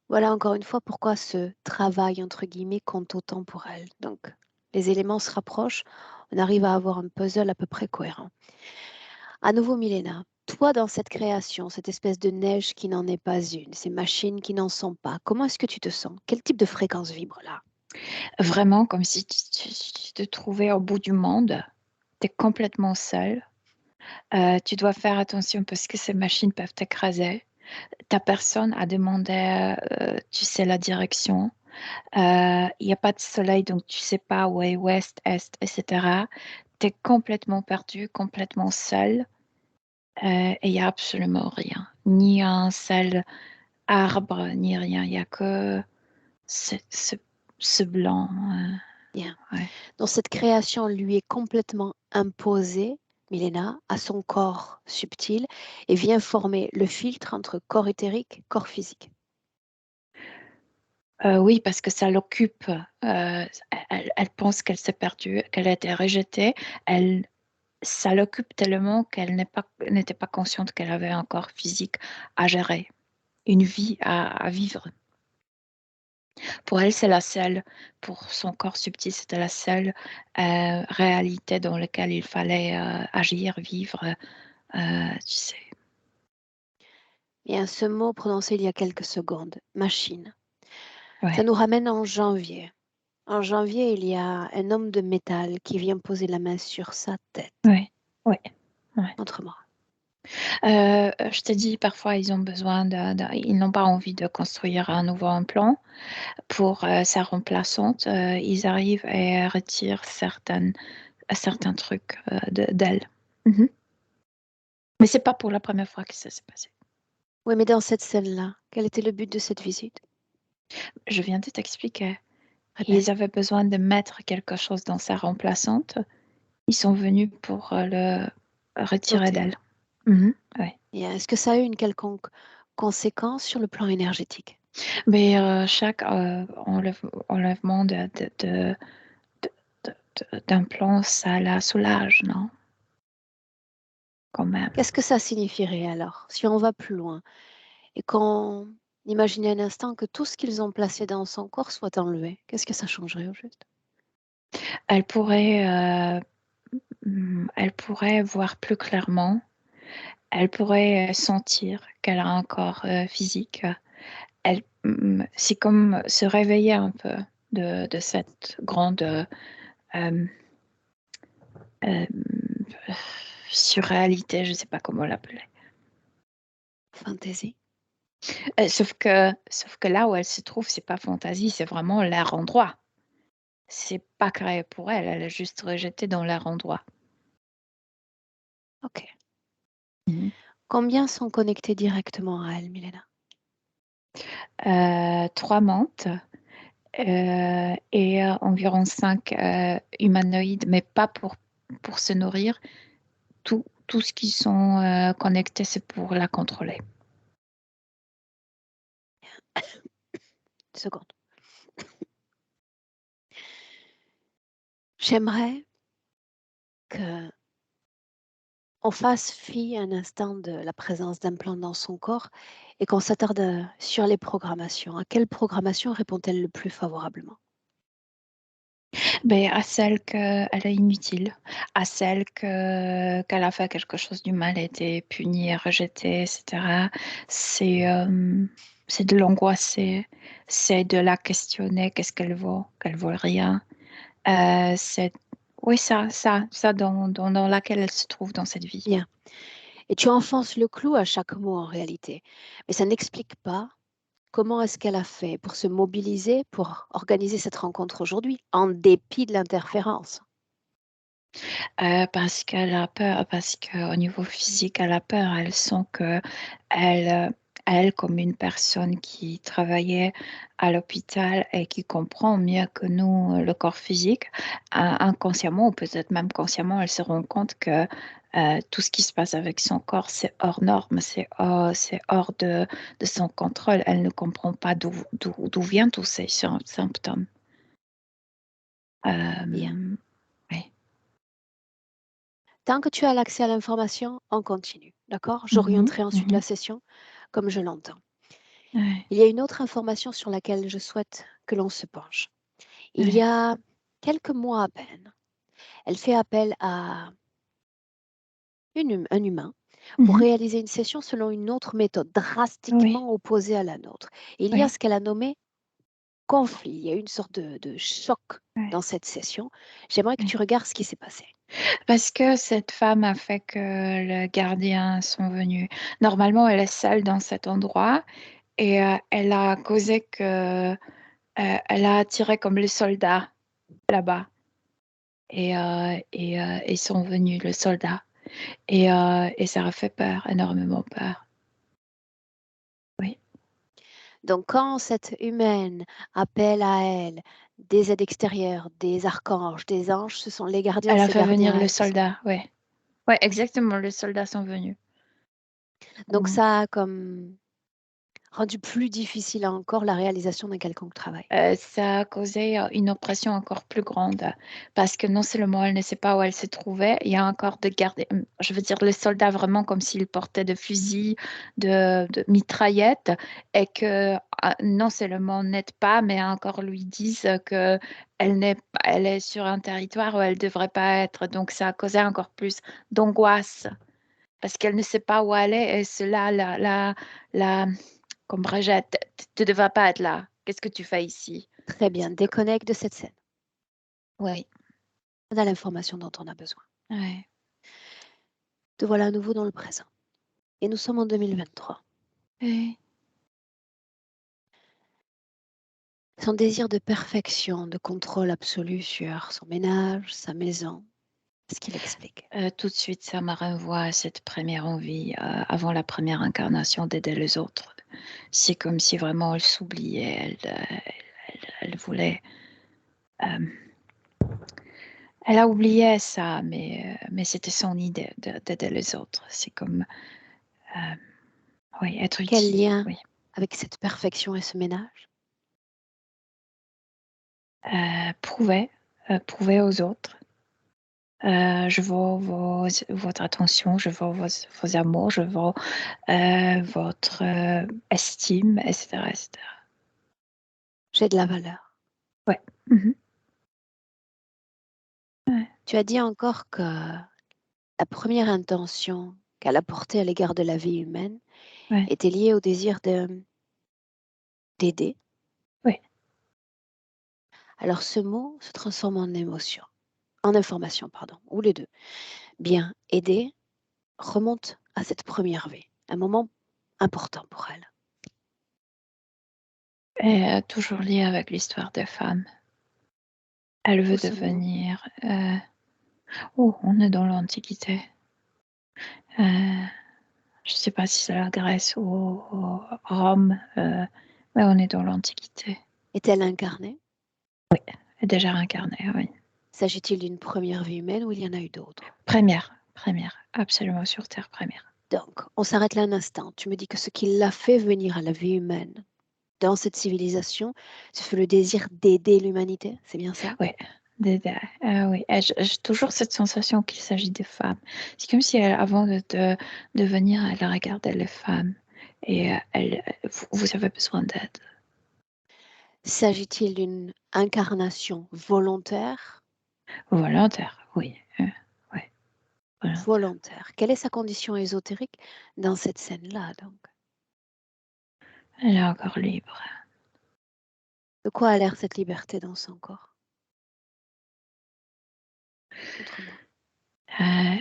Voilà encore une fois pourquoi ce travail, entre guillemets, compte autant pour elle. Donc, les éléments se rapprochent, on arrive à avoir un puzzle à peu près cohérent. À nouveau, Milena, toi dans cette création, cette espèce de neige qui n'en est pas une, ces machines qui n'en sont pas, comment est-ce que tu te sens? Quel type de fréquence vibre là? Vraiment comme si tu te trouvais au bout du monde. Tu es complètement seul. Tu dois faire attention parce que ces machines peuvent t'écraser. Ta personne a demandé, tu sais, la direction. Il n'y a pas de soleil, donc tu sais pas où est ouest, est, etc. Tu es complètement perdu, complètement seul. Et il n'y a absolument rien. Ni un seul arbre, ni rien. Il n'y a que ce, ce- ce blanc. Bien. Ouais. Donc cette création lui est complètement imposée, Milena, à son corps subtil et vient former le filtre entre corps éthérique, corps physique. Oui, parce que ça l'occupe. Elle pense qu'elle s'est perdue, qu'elle a été rejetée. Ça l'occupe tellement qu'elle n'était pas consciente qu'elle avait un corps physique à gérer, une vie à vivre. Pour elle, c'est la seule, pour son corps subtil, c'était la seule réalité dans laquelle il fallait agir, vivre, tu sais. Et à ce mot prononcé il y a quelques secondes, machine, ça Ouais, nous ramène en janvier. En janvier, il y a un homme de métal qui vient poser la main sur sa tête. ouais, ouais, ouais. Autrement. Je t'ai dit, parfois, ils ont besoin ils n'ont pas envie de construire un nouveau implant. Pour sa remplaçante, ils arrivent et retirent certains trucs d'elle. Mhm. Mais c'est pas pour la première fois que ça s'est passé. Oui, mais dans cette scène-là, quel était le but de cette visite? Je viens de t'expliquer. Très bien. Ils avaient besoin de mettre quelque chose dans sa remplaçante. Ils sont venus pour le retirer Ôter. d'elle. Ouais. Et est-ce que ça a eu une quelconque conséquence sur le plan énergétique? Mais chaque enlèvement d'implant, ça la soulage, non? Quand même. Qu'est-ce que ça signifierait alors? Si on va plus loin et qu'on imaginait un instant que tout ce qu'ils ont placé dans son corps soit enlevé, qu'est-ce que ça changerait au juste? Elle pourrait, elle pourrait voir plus clairement. Elle pourrait sentir qu'elle a un corps physique. C'est comme se réveiller un peu de cette grande euh, surréalité, je ne sais pas comment l'appeler. Fantaisie? Sauf que là où elle se trouve, c'est pas fantaisie, c'est vraiment leur endroit. C'est pas créé pour elle, elle est juste rejetée dans leur endroit. OK. Mhm. Combien sont connectés directement à elle, Milena? 3 mantes et environ 5 humanoïdes, mais pas pour se nourrir. Tout ce qui sont connectés, c'est pour la contrôler. Une seconde. J'aimerais que on fasse fi un instant de la présence d'implants dans son corps et qu'on s'attarde sur les programmations. À quelle programmation répond-elle le plus favorablement? Ben, à celle qu'elle est inutile, à celle qu'elle a fait quelque chose du mal, a été punie, rejetée, etc. C'est de l'angoisser, c'est de la questionner, qu'elle vaut rien. C'est oui, ça dans laquelle elle se trouve dans cette vie. Bien. Et tu enfonces le clou à chaque mot en réalité. Mais ça n'explique pas comment est-ce qu'elle a fait pour se mobiliser, pour organiser cette rencontre aujourd'hui, en dépit de l'interférence. Parce qu'elle a peur, parce qu'au niveau physique, elle a peur. Elle sent que elle, comme une personne qui travaillait à l'hôpital et qui comprend mieux que nous le corps physique, inconsciemment ou peut-être même consciemment, elle se rend compte que tout ce qui se passe avec son corps, c'est hors norme, c'est hors de son contrôle. Elle ne comprend pas d'où viennent tous ces symptômes. Bien. Oui. Tant que tu as l'accès à l'information, on continue. D'accord? Mhm, J'orienterai ensuite la mhm. session comme je l'entends. Ouais, Il y a une autre information sur laquelle je souhaite que l'on se penche. Il y ouais. a quelques mois à peine, elle fait appel à un humain pour Mhm. réaliser une session selon une autre méthode Oui, drastiquement opposée à la nôtre. Et il y a oui, ce qu'elle a nommé conflit. Il y a eu une sorte de choc ouais, dans cette session. J'aimerais que ouais. tu regardes ce qui s'est passé. Parce que cette femme a fait que les gardiens sont venus. Normalement, elle est seule dans cet endroit et elle a causé elle a attiré comme les soldats là-bas et ils sont venus, les soldats. Et ça a fait peur, énormément peur. Oui. Donc, quand cette humaine appelle à elle des aides extérieures, des archanges, des anges, ce sont les gardiens, Elle a ces fait venir gardiens-là les qui sont. soldats, oui. Oui, exactement, les soldats sont venus. Donc, Mhm. ça a comme rendu plus difficile encore la réalisation d'un quelconque travail. Ça a causé une oppression encore plus grande parce que non seulement elle ne sait pas où elle se trouvait, il y a encore de garder, je veux dire, les soldats vraiment comme s'ils portaient de fusils, de mitraillettes et que non seulement n'aident pas, mais encore lui disent que elle est sur un territoire où elle ne devrait pas être. Donc ça a causé encore plus d'angoisse parce qu'elle ne sait pas où elle est et cela la comme rejette. Tu ne devrais pas être là. Qu'est-ce que tu fais ici? Très bien, déconnecte de cette scène. Oui, On a l'information dont on a besoin. ouais, Te voilà à nouveau dans le présent. Et nous sommes en 2023. ouais. Son désir de perfection, de contrôle absolu sur son ménage, sa maison, ce qu'il explique. Tout de suite, ça me renvoie à cette première envie, avant la première incarnation, d'aider les autres. C'est comme si vraiment elle s'oubliait, elle voulait. Elle a oublié ça, mais c'était son idée d'aider les autres. C'est comme oui, être Quel utile. lien Oui. avec cette perfection et ce ménage? Prouver aux autres. Je veux votre attention, je veux vos amours, je veux votre estime, etc., etc. J'ai de la valeur. Ouais. Mhm. Ouais. Tu as dit encore que la première intention qu'elle a portée à l'égard de la vie humaine Ouais. était liée au désir d'aider. Oui. Alors ce mot se transforme en émotion, en information, pardon, ou les deux. Bien, aider remonte à cette première vie, un moment important pour elle. Et toujours lié avec l'histoire des femmes. Elle veut Où ce mot? devenir... Oh, on est dans l'Antiquité. Je ne sais pas si c'est la Grèce ou Rome, mais on est dans l'Antiquité. Est-elle incarnée? Elle est déjà incarnée, oui. S'agit-il d'une première vie humaine ou il y en a eu d'autres? Première, absolument sur Terre, première. Donc, on s'arrête là un instant. Tu me dis que ce qui l'a fait venir à la vie humaine dans cette civilisation, ce fut le désir d'aider l'humanité, c'est bien ça? Oui, oui. J'ai toujours cette sensation qu'il s'agit de femmes. C'est comme si avant de venir, elle regardait les femmes et vous avez besoin d'aide. S'agit-il d'une incarnation volontaire? Volontaire, oui. Ouais, volontaire. Volontaire. Quelle est sa condition ésotérique dans cette scène-là, donc? Elle est encore libre. De quoi a l'air cette liberté dans son corps? Autrement. Euh,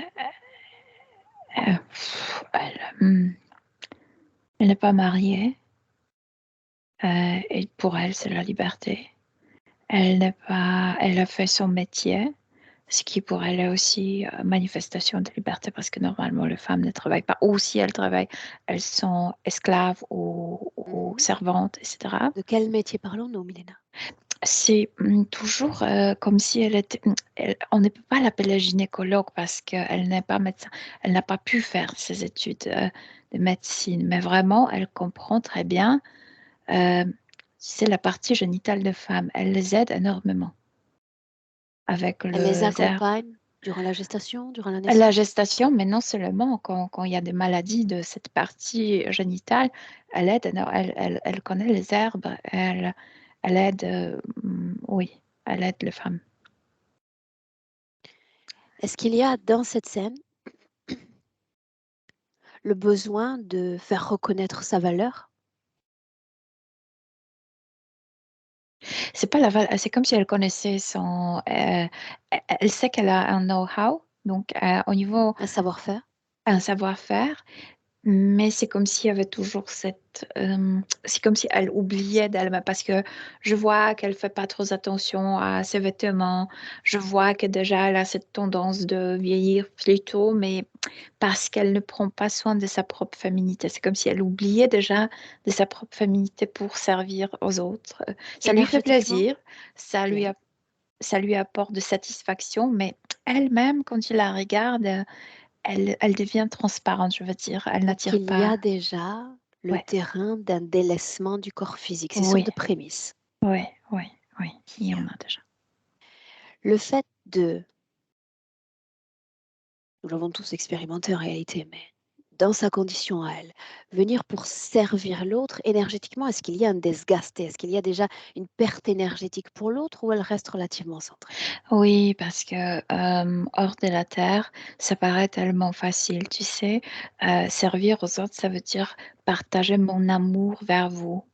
elle n'est pas mariée et pour elle, c'est la liberté. Elle a fait son métier, ce qui pour elle est aussi manifestation de liberté parce que normalement les femmes ne travaillent pas, ou si elles travaillent, elles sont esclaves ou servantes, etc. De quel métier parlons-nous, Milena? C'est toujours comme si elle était... on ne peut pas l'appeler gynécologue parce qu'elle n'est pas médecin. Elle n'a pas pu faire ses études de médecine, mais vraiment, elle comprend très bien. C'est la partie génitale de femme. Elle les aide énormément avec Elle les le herbes. accompagne durant la gestation, durant la La naissance? gestation, mais non seulement quand il y a des maladies de cette partie génitale, elle aide, elle connaît les herbes, elle aide, oui, elle aide les femmes. Est-ce qu'il y a dans cette scène le besoin de faire reconnaître sa valeur? C'est pas c'est comme si elle connaissait elle sait qu'elle a un know-how, donc au niveau Un savoir-faire? un savoir-faire. Mais c'est comme s'il y avait toujours c'est comme si elle oubliait d'elle-même parce que je vois qu'elle fait pas trop attention à ses vêtements. Je vois que déjà elle a cette tendance de vieillir plus tôt, mais parce qu'elle ne prend pas soin de sa propre féminité. C'est comme si elle oubliait déjà de sa propre féminité pour servir aux autres. Ça lui fait Énergétiquement? plaisir, ça lui, Bien. ça lui apporte de satisfaction, mais elle-même, quand il la regarde, elle devient transparente, je veux dire. Elle Donc n'attire il y pas. a déjà le Ouais. terrain d'un délaissement du corps physique. C'est une sorte Oui, de prémisse. oui, oui, oui. Il y en Bien. a déjà. Le fait de, nous l'avons tous expérimenté en réalité, mais dans sa condition à elle, venir pour servir l'autre énergétiquement, est-ce qu'il y a un desgasté? Est-ce qu'il y a déjà une perte énergétique pour l'autre ou elle reste relativement centrée? Oui, parce que hors de la Terre, ça paraît tellement facile, tu sais. Servir aux autres, ça veut dire partager mon amour vers vous.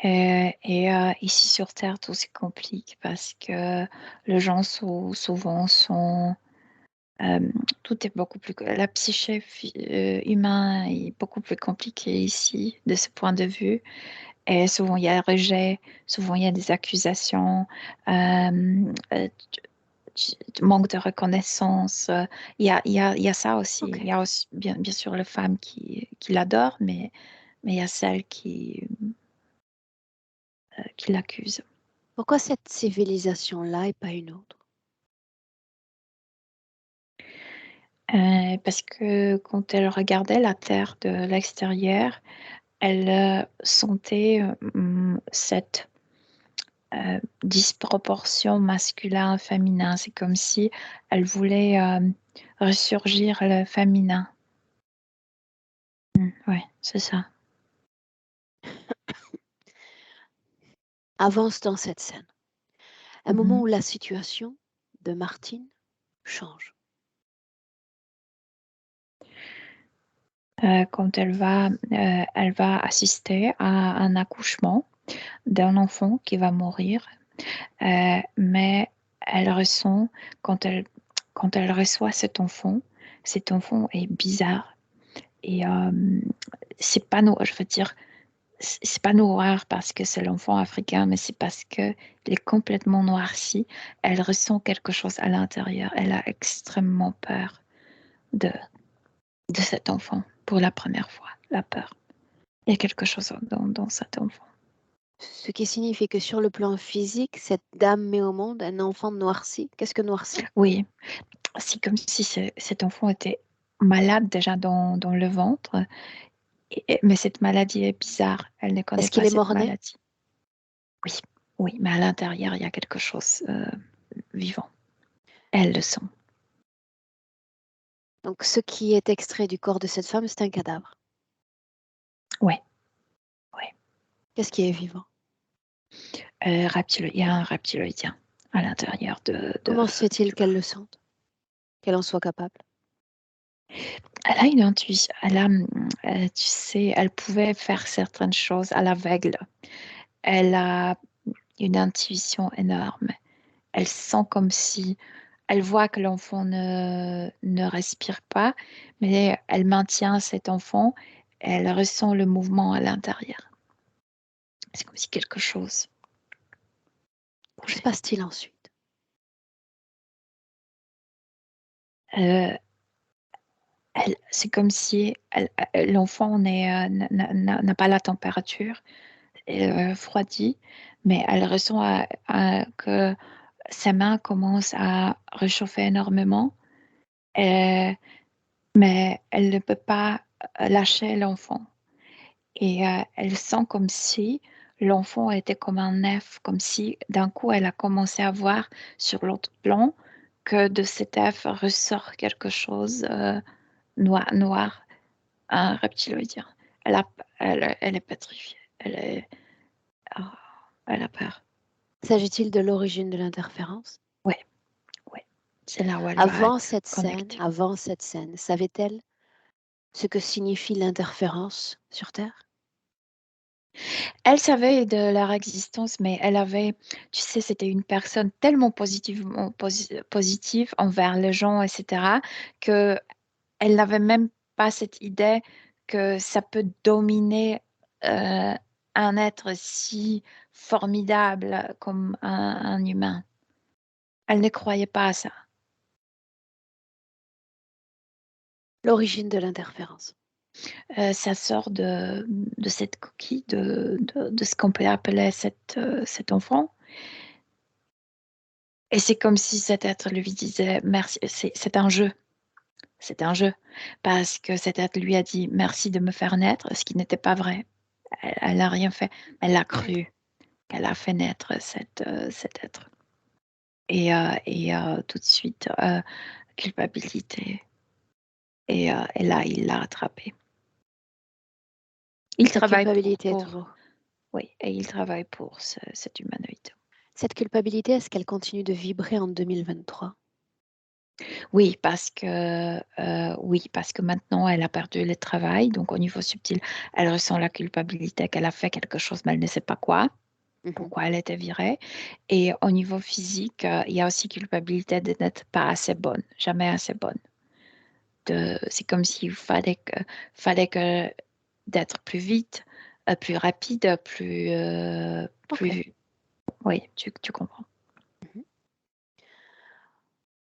Ici sur Terre, tout se complique parce que les gens souvent sont... euh, tout est beaucoup plus... La psyché humaine est beaucoup plus compliquée ici, de ce point de vue. Et souvent, il y a rejet, souvent, il y a des accusations, manque de reconnaissance. Il y a ça aussi. Ok. Il y a aussi, bien sûr, les femmes qui l'adorent, mais il y a celles qui l'accusent. Pourquoi cette civilisation-là et pas une autre? Parce que quand elle regardait la Terre de l'extérieur, elle sentait cette disproportion masculin-féminin. C'est comme si elle voulait ressurgir le féminin. Ouais, c'est ça. Avance dans cette scène. Un moment Mhm. où la situation de Martine change. Quand elle va assister à un accouchement d'un enfant qui va mourir, mais elle ressent, quand elle reçoit cet enfant est bizarre. Et c'est pas je veux dire, c'est pas noir parce que c'est l'enfant africain, mais c'est parce qu'il est complètement noirci. Elle ressent quelque chose à l'intérieur. Elle a extrêmement peur de, de cet enfant pour la première fois. La peur. Il y a quelque chose dans cet enfant. Ce qui signifie que sur le plan physique, cette dame met au monde un enfant noirci. Qu'est-ce que noirci? Oui, c'est comme si cet enfant était malade déjà dans le ventre. Mais cette maladie est bizarre. Elle ne connaît Est-ce qu'il pas est cette mort-né? maladie. Oui, oui, mais à l'intérieur, il y a quelque chose vivant. Elle le sent. Donc ce qui est extrait du corps de cette femme, c'est un cadavre. Oui, Qu'est-ce qui est vivant? il y a un reptiloïdien à l'intérieur Comment se fait-il du qu'elle corps. le sente? Qu'elle en soit capable? Elle a une intuition. Tu sais, elle pouvait faire certaines choses à l'aveugle. Elle a une intuition énorme. Elle sent comme si elle voit que l'enfant ne respire pas, mais elle maintient cet enfant. Elle ressent le mouvement à l'intérieur. C'est comme si quelque chose Que se bougeait. passe-t-il ensuite? Euh, c'est comme si l'enfant n'a pas la température, refroidit, mais elle ressent que sa main commence à réchauffer énormément, euh, mais elle ne peut pas lâcher l'enfant. Et elle sent comme si l'enfant était comme un œuf, comme si d'un coup elle a commencé à voir sur l'autre plan que de cet œuf ressort quelque chose noir, un reptiloïdien. Elle, a, elle est pétrifiée, oh, elle a peur. S'agit-il de l'origine de l'interférence? Oui, oui, c'est là où elle va être connectée. Avant cette scène, savait-elle ce que signifie l'interférence sur Terre? Elle savait de leur existence, mais elle avait, tu sais, c'était une personne tellement positive envers les gens, etc., que elle n'avait même pas cette idée que ça peut dominer euh, un être si formidable comme un humain. Elle ne croyait pas à ça. L'origine de l'interférence. Ça sort de cette coquille, de ce qu'on peut appeler cet enfant. Et c'est comme si cet être lui disait merci, c'est un jeu. C'est un jeu. Parce que cet être lui a dit merci de me faire naître, ce qui n'était pas vrai. Elle n'a rien fait. Elle a cru qu'elle a fait naître cet être. Et tout de suite, culpabilité. Et là, il l'a attrapé. Il La travaille culpabilité est toujours. oui, et il travaille pour cet humanoïde. Cette culpabilité, est-ce qu'elle continue de vibrer en 2023? Oui, oui, parce que maintenant, elle a perdu le travail. Donc, au niveau subtil, elle ressent la culpabilité qu'elle a fait quelque chose, mais elle ne sait pas quoi, Mhm. pourquoi elle était virée. Et au niveau physique, il y a aussi culpabilité de n'être pas assez bonne, jamais assez bonne. C'est comme s'il fallait que d'être plus vite, plus rapide, Ok. plus. Oui, tu comprends. Mhm.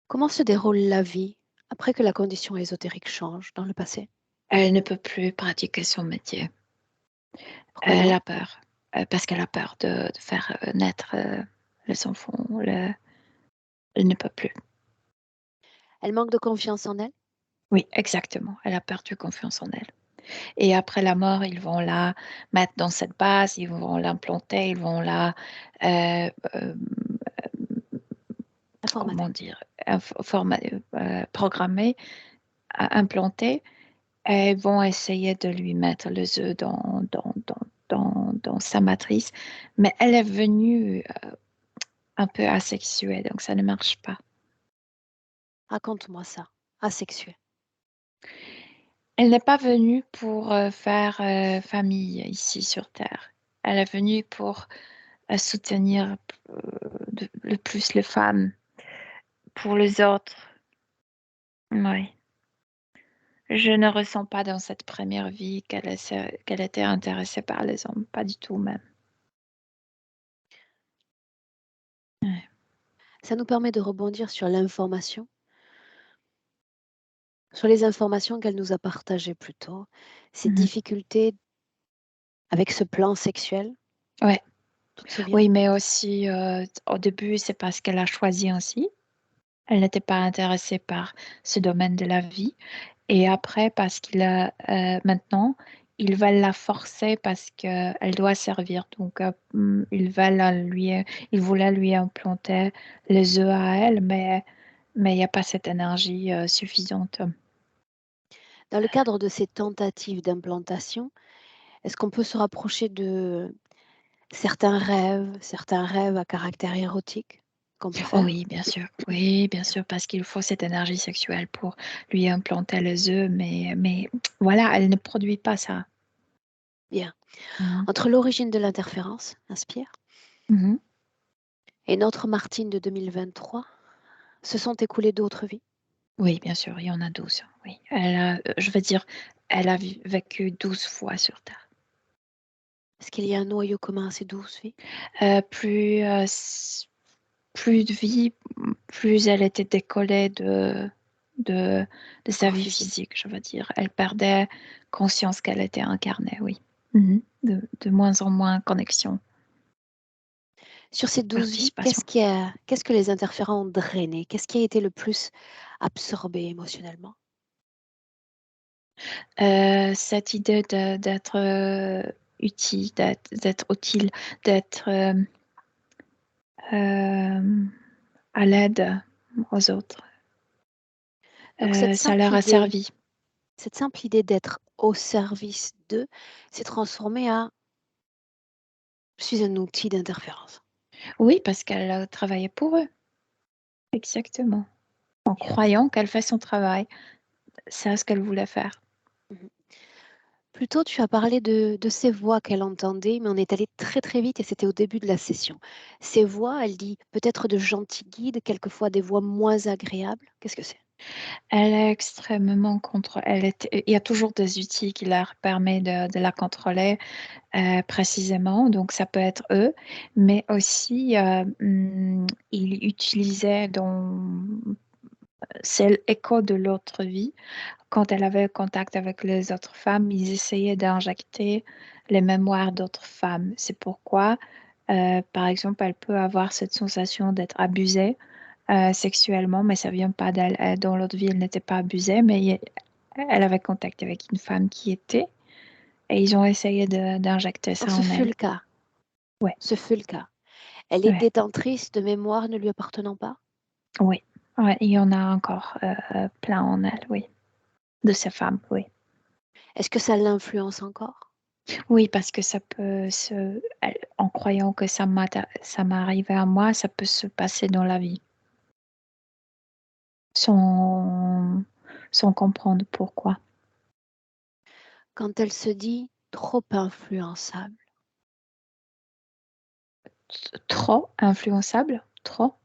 Comment se déroule la vie après que la condition ésotérique change dans le passé? Elle ne peut plus pratiquer son métier. Pourquoi Elle donc? a peur. parce qu'elle a peur de faire naître les enfants. Elle ne peut plus. Elle manque de confiance en elle? Oui, exactement. Elle a perdu confiance en elle. Et après la mort, ils vont la mettre dans cette base, ils vont l'implanter, ils vont la, comment dire, programmer, implanter, et ils vont essayer de lui mettre les œufs dans sa matrice. Mais elle est venue un peu asexuée, donc ça ne marche pas. Raconte-moi ça, asexuée. Elle n'est pas venue pour faire famille ici sur Terre. Elle est venue pour soutenir le plus les femmes pour les autres. Oui. Je ne ressens pas dans cette première vie qu'elle était intéressée par les hommes, pas du tout même. Ouais. Ça nous permet de rebondir sur l'information, sur les informations qu'elle nous a partagées plus tôt, ces difficultés avec ce plan sexuel. Ouais. Tu te souviens? Oui, mais aussi au début, c'est parce qu'elle a choisi ainsi. Elle n'était pas intéressée par ce domaine de la vie. Et après, parce qu'il a maintenant, ils veulent la forcer parce qu'elle doit servir. Donc, ils voulaient lui implanter les œufs à elle, mais il n'y a pas cette énergie suffisante. Dans le cadre de ces tentatives d'implantation, est-ce qu'on peut se rapprocher de certains rêves à caractère érotique qu'on peut Oh faire? oui, bien sûr. Oui, bien sûr, parce qu'il faut cette énergie sexuelle pour lui implanter les œufs, mais voilà, elle ne produit pas ça. Bien. Mhm. Entre l'origine de l'interférence, Inspire, Mhm. et notre Martine de 2023, se sont écoulées d'autres vies? Oui, bien sûr, il y en a 12. Oui. Je veux dire, elle a vécu 12 fois sur Terre. Est-ce qu'il y a un noyau commun à ces 12 vies? Plus de vie, plus elle était décollée de sa Corps vie physique. physique, je veux dire. Elle perdait conscience qu'elle était incarnée, oui. Mhm. De moins en moins connexion, Sur ces 12 vies, participation. qu'est-ce que les interférents ont drainé? Qu'est-ce qui a été le plus absorbé émotionnellement? Cette idée d'être utile, d'être utile, d'être à l'aide aux autres. Donc cette Ça simple leur a idée, servi. d'être au service d'eux s'est transformée à je suis un outil d'interférence. Oui, parce qu'elle a travaillé pour eux. Exactement. En Bien. croyant qu'elle fait son travail. C'est ce qu'elle voulait faire. Mhm. Plus tôt, tu as parlé de ces voix qu'elle entendait, mais on est allé très très vite et c'était au début de la session. Ces voix, elle dit peut-être de gentils guides, quelquefois des voix moins agréables. Qu'est-ce que c'est? Elle est extrêmement il y a toujours des outils qui leur permettent de la contrôler précisément. Donc, ça peut être eux, mais aussi, ils utilisaient c'est l'écho de l'autre vie. Quand elle avait contact avec les autres femmes, ils essayaient d'injecter les mémoires d'autres femmes. C'est pourquoi, par exemple, elle peut avoir cette sensation d'être abusée sexuellement, mais ça vient pas d'elle. Dans l'autre vie, elle n'était pas abusée, mais elle avait contact avec une femme qui était, et ils ont essayé d'injecter Donc ça ce en fut elle. le cas. Ouais, Ce fut le cas. Elle est ouais, détentrice de mémoire ne lui appartenant pas? oui. Ouais, il y en a encore plein en elle, oui, de ces femmes, oui. Est-ce que ça l'influence encore? Oui, parce que en croyant que ça m'est arrivé à moi, ça peut se passer dans la vie, sans, sans comprendre pourquoi. Quand elle se dit trop influençable, Trop influençable, trop.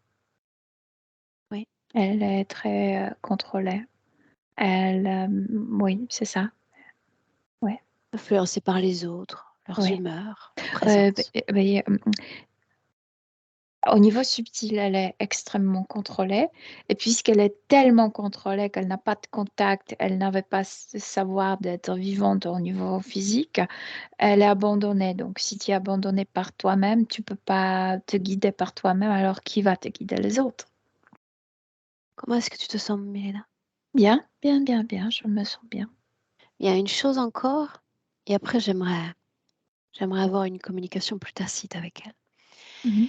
oui, Elle est très contrôlée. Oui, c'est ça. Ouais. influencée par les autres, leurs Ouais. humeurs, leur présence. Mais, Au niveau subtil, elle est extrêmement contrôlée. Et puisqu'elle est tellement contrôlée qu'elle n'a pas de contact, elle n'avait pas ce savoir d'être vivante au niveau physique, elle est abandonnée. Donc, si tu es abandonné par toi-même, tu peux pas te guider par toi-même, alors qui va te guider les autres? Comment est-ce que tu te sens, Milena? Bien, bien, bien, bien, je me sens bien. Il y a une chose encore, et après j'aimerais avoir une communication plus tacite avec elle. Mhm.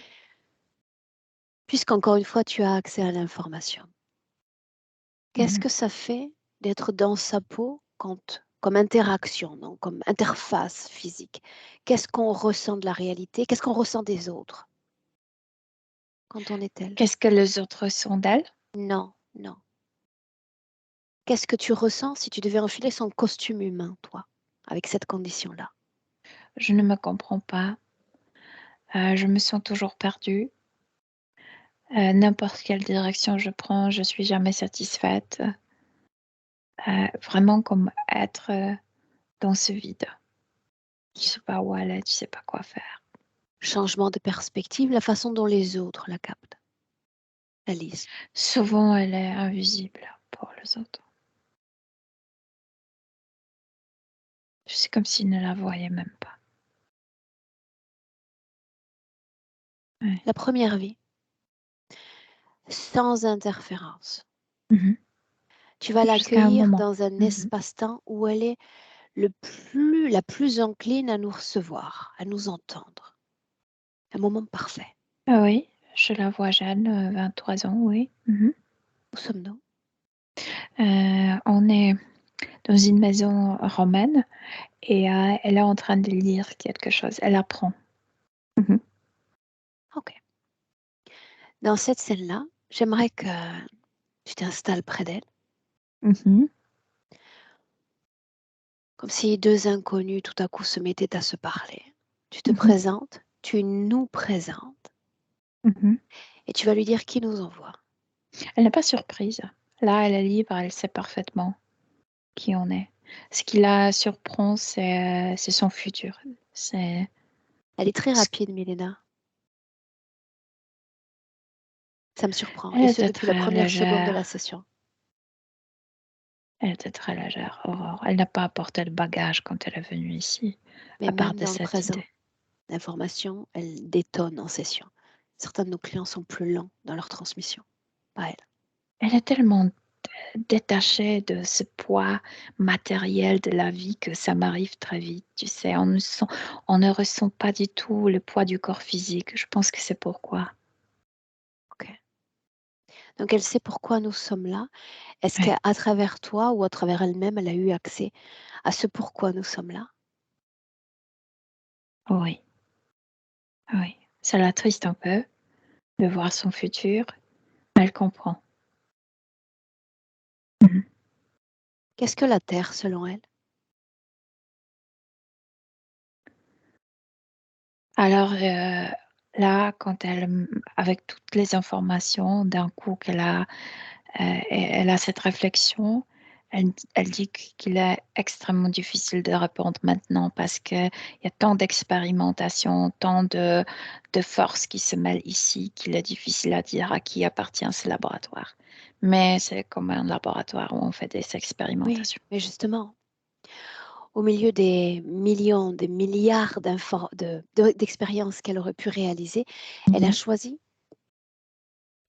Puisqu'encore une fois, tu as accès à l'information. Qu'est-ce Mhm. que ça fait d'être dans sa peau comme interaction, non, comme interface physique? Qu'est-ce qu'on ressent de la réalité? Qu'est-ce qu'on ressent des autres quand on est elle? Qu'est-ce que les autres sont d'elle? Non, non. Qu'est-ce que tu ressens si tu devais enfiler son costume humain, toi, avec cette condition-là? Je ne me comprends pas. Je me sens toujours perdue. N'importe quelle direction je prends, je suis jamais satisfaite. Vraiment comme être dans ce vide. Tu sais pas où aller, tu sais pas quoi faire. Changement de perspective, la façon dont les autres la captent, la lisent. Souvent, elle est invisible pour les autres. C'est comme s'ils ne la voyaient même pas. Ouais. La première vie, sans interférence. Mhm. Tu vas Jusqu'à un l'accueillir moment. dans un Mhm. espace-temps où elle est la plus encline à nous recevoir, à nous entendre. Un moment parfait. Ah oui, je la vois jeune, 23 ans, oui. Mhm. Où sommes-nous? On est dans une maison romaine et elle est en train de lire quelque chose. Elle apprend. Mhm. Ok. Dans cette scène-là, j'aimerais que tu t'installes près d'elle, Mhm. comme si deux inconnus tout à coup se mettaient à se parler. Tu te Mhm. présentes, tu nous présentes, Mhm. et tu vas lui dire qui nous envoie. Elle n'est pas surprise. Là, elle est libre, elle sait parfaitement qui on est. Ce qui la surprend, c'est son futur. C'est Elle est très ce- rapide, Milena. Ça me surprend, Elle et ce était depuis la très première seconde de la légère. session. Elle était très légère, Aurore. Elle n'a pas apporté le bagage quand elle est venue ici, Mais à part même de dans le cette présent, idée. l'information, elle détonne en session. Certains de nos clients sont plus lents dans leur transmission. Pas elle. Elle est tellement détachée de ce poids matériel de la vie que ça m'arrive très vite. Tu sais, on ne ressent pas du tout le poids du corps physique. Je pense que c'est pourquoi. Ok. Donc elle sait pourquoi nous sommes là. Est-ce Ouais. qu'à travers toi ou à travers elle-même, elle a eu accès à ce pourquoi nous sommes là? Oui, oui. Ça l'attriste un peu de voir son futur, mais elle comprend. Mhm. Qu'est-ce que la Terre selon elle? Alors là, avec toutes les informations d'un coup elle a cette réflexion, elle dit qu'il est extrêmement difficile de répondre maintenant parce qu'il y a tant d'expérimentation, tant de forces qui se mêlent ici qu'il est difficile à dire à qui appartient ce laboratoire. Mais c'est comme un laboratoire où on fait des Oui, expérimentations. mais justement, au milieu des millions, des milliards d'expériences qu'elle aurait pu réaliser, elle a Mhm. choisi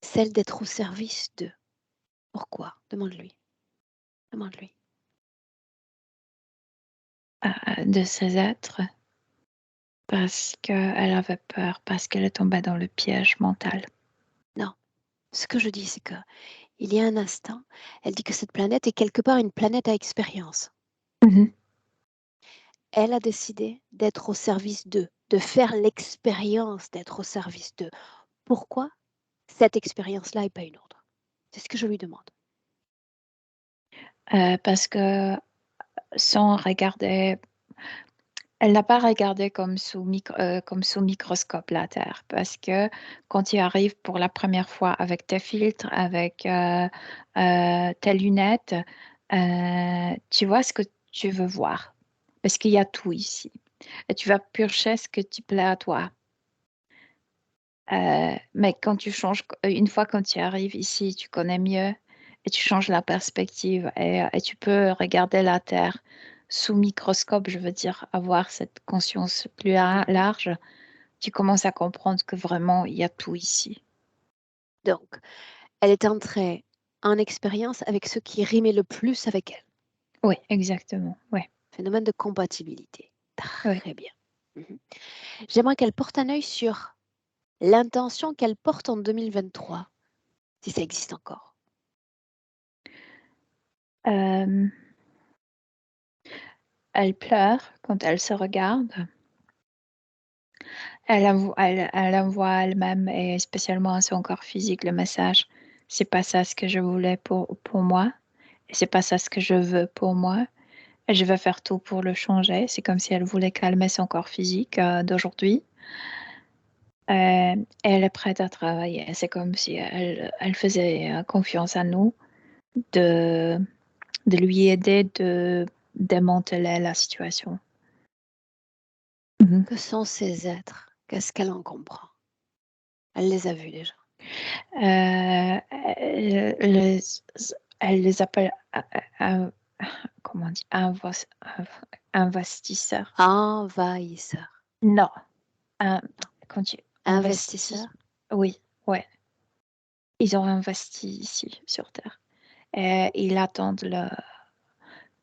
celle d'être au service d'eux. Pourquoi? Demande-lui. Demande-lui. De ces êtres parce qu'elle avait peur, parce qu'elle est tombée dans le piège mental. Non. Ce que je dis, c'est que il y a un instant, elle dit que cette planète est quelque part une planète à expérience. Mhm. Elle a décidé d'être au service d'eux, de faire l'expérience d'être au service d'eux. Pourquoi cette expérience-là et pas une autre? C'est ce que je lui demande. Parce que sans regarder, elle n'a pas regardé comme sous microscope la Terre, parce que quand tu arrives pour la première fois avec tes filtres, avec tes lunettes, tu vois ce que tu veux voir, parce qu'il y a tout ici. Et tu vas piocher ce que tu plaît à toi. Mais quand tu changes, une fois quand tu arrives ici, tu connais mieux et tu changes la perspective et tu peux regarder la Terre sous microscope, je veux dire, avoir cette conscience plus large, tu commences à comprendre que vraiment, il y a tout ici. Donc, elle est entrée en expérience avec ce qui rimait le plus avec elle. Oui, exactement. Ouais. Phénomène de compatibilité. Oui. Très bien. J'aimerais qu'elle porte un œil sur l'intention qu'elle porte en 2023, si ça existe encore. Elle pleure quand elle se regarde. Elle envoie à elle-même et spécialement à son corps physique le message: «C'est pas ça ce que je voulais pour moi et c'est pas ça ce que je veux pour moi et je vais faire tout pour le changer». C'est comme si elle voulait calmer son corps physique, d'aujourd'hui. Elle est prête à travailler. C'est comme si elle faisait, confiance à nous de lui aider de démanteler la situation. Que sont ces êtres? Qu'est-ce qu'elle en comprend? Elle les a vus déjà. Elle les appelle, comment on dit? Investisseurs. Envahisseur. Non, quand tu investis, Investisseur. oui, ouais. Ils ont investi ici sur terre et ils attendent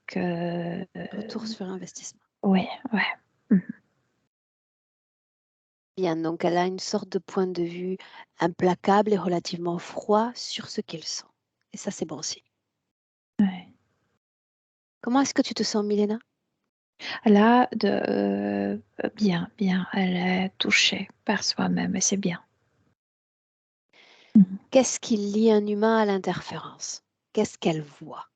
que, Retour sur investissement. ouais. Bien, donc elle a une sorte de point de vue implacable et relativement froid sur ce qu'ils sont. Et ça, c'est bon aussi. Ouais. Comment est-ce que tu te sens, Milena? Là, bien, elle est touchée par soi-même et c'est bien. Qu'est-ce qui lie un humain à l'interférence? Qu'est-ce qu'elle voit?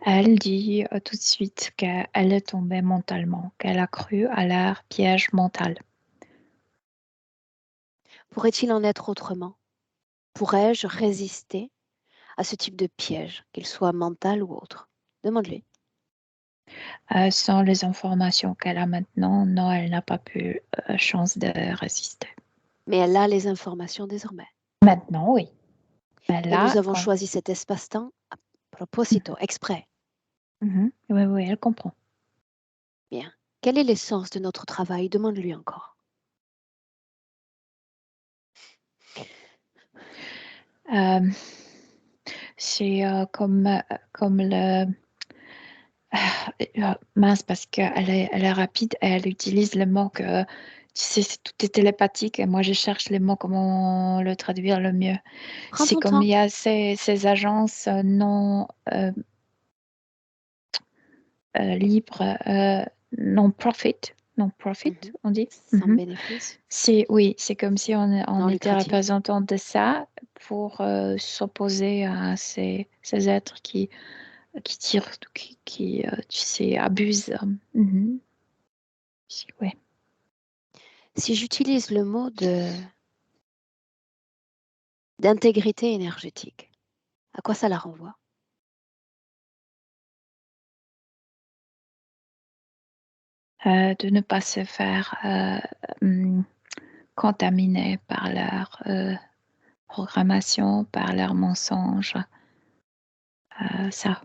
Elle dit tout de suite qu'elle est tombée mentalement, qu'elle a cru à leur piège mental. Pourrait-il en être autrement? Pourrais-je résister à ce type de piège, qu'il soit mental ou autre? Demande-lui. Sans les informations qu'elle a maintenant, non, elle n'a pas pu chance de résister. Mais elle a les informations désormais. Maintenant, oui. Mais Et là, nous avons choisi cet espace-temps à proposito, exprès. Oui, elle comprend. Bien. Quel est l'essence de notre travail? Demande-lui encore. C'est comme le... mince, parce qu'elle est rapide et elle utilise les mots que... Tu sais, tout est télépathique et moi je cherche les mots, comment le traduire le mieux. Prends C'est ton comme temps. il y a ces agences non libres, non-profit, Mhm. on dit. Sans bénéfice. Oui, c'est comme si on Non était lucratif. représentant de ça pour s'opposer à ces êtres qui tirent, tu sais, abusent. Ouais. Si j'utilise le mot d'intégrité énergétique, à quoi ça la renvoie? De ne pas se faire contaminer par leur programmation, par leurs mensonges. Ça.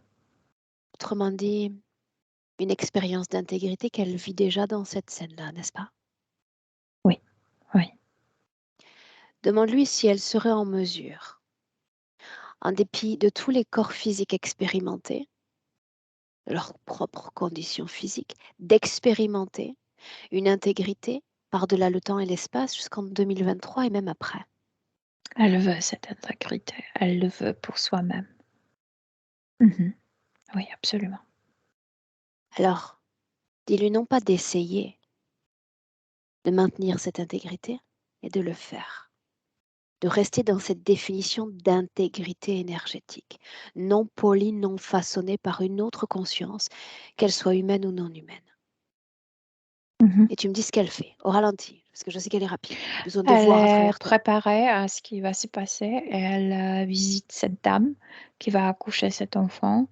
Autrement dit, une expérience d'intégrité qu'elle vit déjà dans cette scène-là, n'est-ce pas? Oui. Demande-lui si elle serait en mesure, en dépit de tous les corps physiques expérimentés, de leurs propres conditions physiques, d'expérimenter une intégrité par-delà le temps et l'espace jusqu'en 2023 et même après. Elle veut cette intégrité. Elle le veut pour soi-même. Oui, absolument. Alors, dis-lui non pas d'essayer de maintenir cette intégrité, mais de le faire. De rester dans cette définition d'intégrité énergétique, non polie, non façonnée par une autre conscience, qu'elle soit humaine ou non humaine. Et tu me dis ce qu'elle fait, au ralenti, parce que je sais qu'elle est rapide. J'ai besoin de Elle voir à est travers toi. préparée à ce qui va se passer et elle visite cette dame qui va accoucher cet enfant.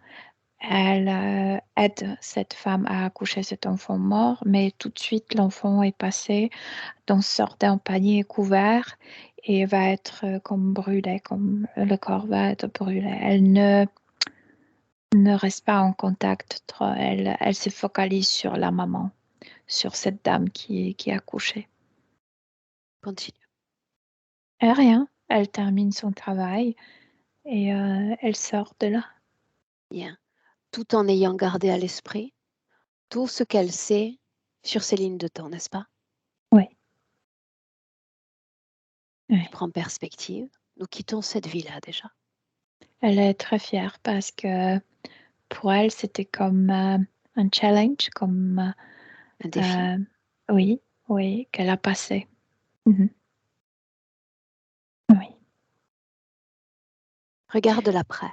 elle aide cette femme à accoucher cet enfant mort, mais tout de suite, l'enfant est passé dans sorte d'un panier couvert et va être comme brûlé, comme le corps va être brûlé. Elle ne reste pas en contact trop. Elle se focalise sur la maman, sur cette dame qui a accouché. Continue. Et rien, elle termine son travail et elle sort de là. Bien. Tout en ayant gardé à l'esprit tout ce qu'elle sait sur ces lignes de temps, n'est-ce pas? Oui. Tu prends perspective. Nous quittons cette vie-là déjà. Elle est très fière parce que pour elle, c'était comme un challenge, comme Un défi. oui, qu'elle a passé. Mhm. Oui. Regarde l'après.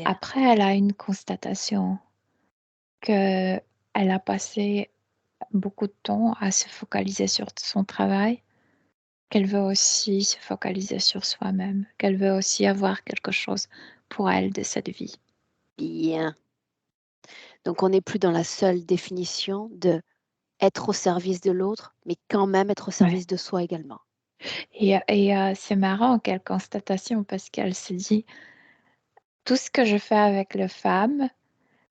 Après, elle a une constatation qu'elle a passé beaucoup de temps à se focaliser sur son travail, qu'elle veut aussi se focaliser sur soi-même, qu'elle veut aussi avoir quelque chose pour elle de cette vie. Bien. Donc, on n'est plus dans la seule définition de être au service de l'autre, mais quand même être au service de soi également. Et c'est marrant, quelle constatation, parce qu'elle se dit, tout ce que je fais avec les femmes,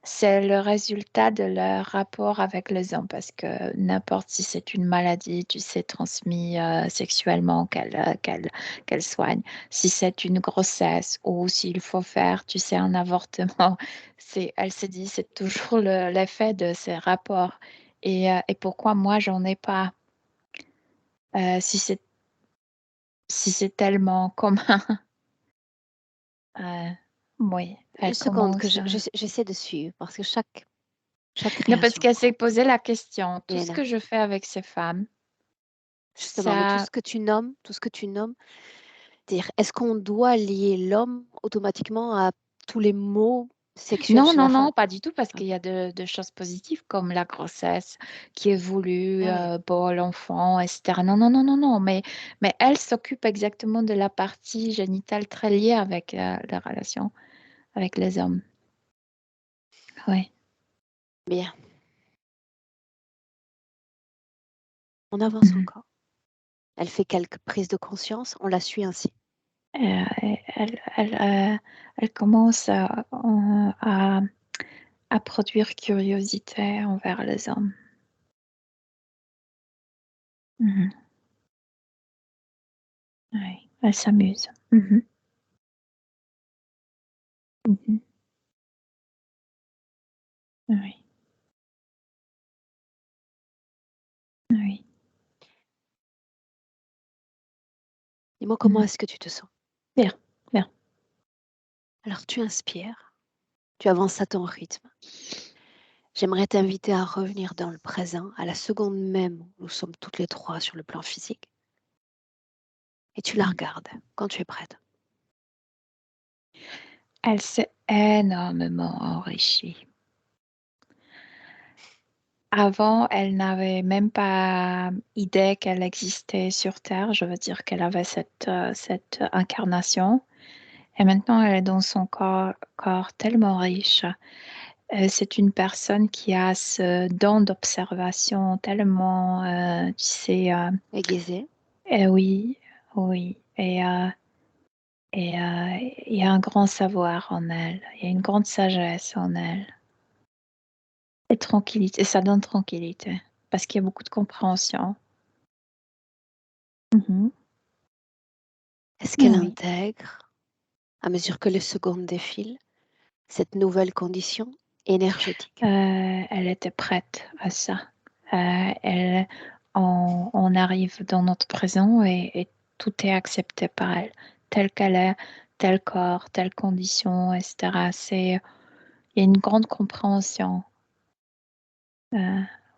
c'est le résultat de leur rapport avec les hommes, parce que n'importe si c'est une maladie, tu sais, transmise sexuellement qu'elle soigne, si c'est une grossesse ou s'il faut faire, tu sais, un avortement, elle se dit, c'est toujours l'effet de ces rapports. Et pourquoi moi, j'en ai pas? Si c'est tellement commun. Oui, Une elle seconde que commence. j'essaie de suivre parce que chaque Non, parce réaction qu'elle s'est compte. posé la question, tout ce Léna, que je fais avec ces femmes, justement, mais tout ça... ce que tu nommes, dire, est-ce qu'on doit lier l'homme automatiquement à tous les maux sexuels Non, chez la non, femme? non, pas du tout, parce qu'il Ok. y a de choses positives comme la grossesse qui est voulue, Ah oui. pour l'enfant, etc. Non, non, non, non, non, mais elle s'occupe exactement de la partie génitale très liée avec la relation avec les hommes. Oui. Bien. On avance Mhm. encore. Elle fait quelques prises de conscience, on la suit ainsi. Elle commence à produire curiosité envers les hommes. Mhm. Oui, elle s'amuse. Mhm. Mhm. Oui, oui. Dis-moi comment Mhm. est-ce que tu te sens? Bien, bien. Alors tu inspires, tu avances à ton rythme. J'aimerais t'inviter à revenir dans le présent, à la seconde même où nous sommes toutes les trois sur le plan physique. Et tu la Mhm. regardes quand tu es prête. Elle s'est énormément enrichie. Avant, elle n'avait même pas idée qu'elle existait sur Terre. Je veux dire qu'elle avait cette incarnation. Et maintenant, elle est dans son corps tellement riche. C'est une personne qui a ce don d'observation tellement, tu sais, Aiguisée. oui, oui. Et il y a un grand savoir en elle, il y a une grande sagesse en elle. Et tranquillité, ça donne tranquillité, parce qu'il y a beaucoup de compréhension. Mhm. Est-ce qu'elle Oui. intègre, à mesure que les secondes défilent, cette nouvelle condition énergétique? Elle était prête à ça. On arrive dans notre présent et tout est accepté par elle, tel qu'elle est, tel corps, telle condition, etc. Il y a une grande compréhension.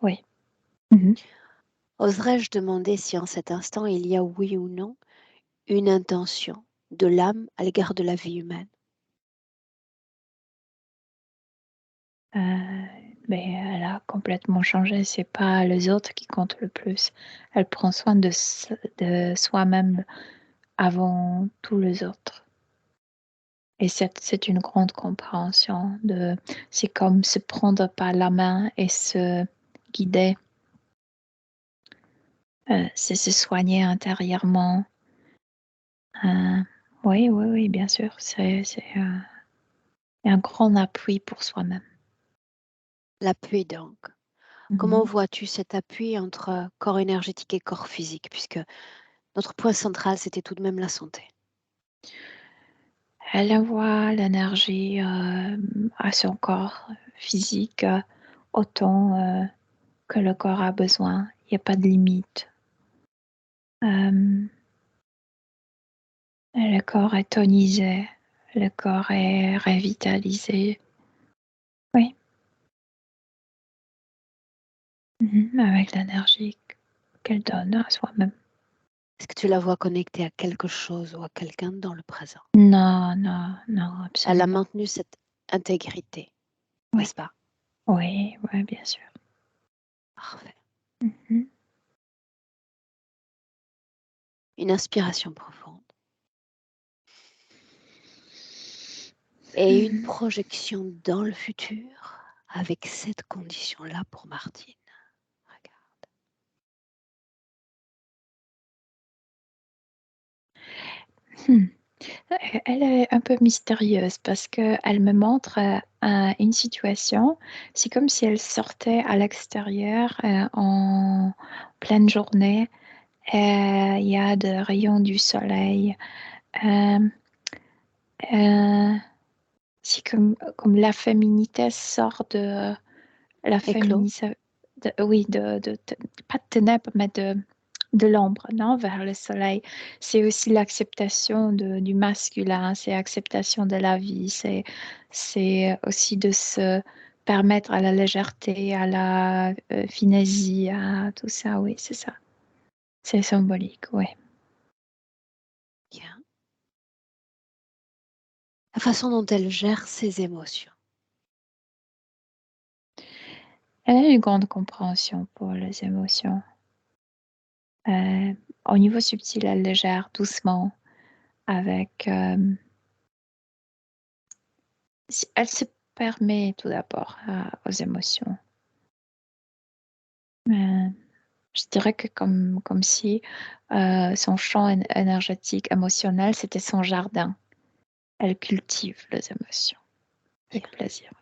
Oui. Mhm. Oserais-je demander si en cet instant il y a oui ou non une intention de l'âme à l'égard de la vie humaine? Mais elle a complètement changé. C'est pas les autres qui comptent le plus. Elle prend soin de soi-même avant tous les autres. Et c'est une grande compréhension c'est comme se prendre par la main et se guider. C'est se soigner intérieurement. Oui, oui, oui, bien sûr, c'est un grand appui pour soi-même. L'appui donc. Comment vois-tu cet appui entre corps énergétique et corps physique, puisque notre point central, c'était tout de même la santé? Elle envoie l'énergie à son corps physique autant que le corps a besoin. Il n'y a pas de limite. Le corps est tonisé, le corps est revitalisé. Oui. Avec l'énergie qu'elle donne à soi-même. Est-ce que tu la vois connectée à quelque chose ou à quelqu'un dans le présent? Non, non, non, Elle a absolument. maintenu cette intégrité, Oui, n'est-ce pas? oui, oui, bien sûr. Parfait. Mhm. Une inspiration profonde et une projection dans le futur avec cette condition-là pour Martine. Regarde. Hmm. Elle est un peu mystérieuse parce qu'elle me montre une situation. C'est comme si elle sortait à l'extérieur en pleine journée. Il y a des rayons du soleil. Euh, euh, c'est comme la féminité sort de la Éclos. féminisation. Oui, pas de ténèbres, mais de l'ombre, non, vers le soleil. C'est aussi l'acceptation du masculin, c'est l'acceptation de la vie, c'est aussi de se permettre à la légèreté, à la finaisie, à tout ça, oui, c'est ça. C'est symbolique, oui. Bien. La façon dont elle gère ses émotions. Elle a une grande compréhension pour les émotions. Euh, Au niveau subtil, elle les gère doucement, avec... elle se permet tout d'abord aux émotions. Euh, je dirais que comme si son champ énergétique, émotionnel, c'était son jardin. Elle cultive les émotions avec plaisir.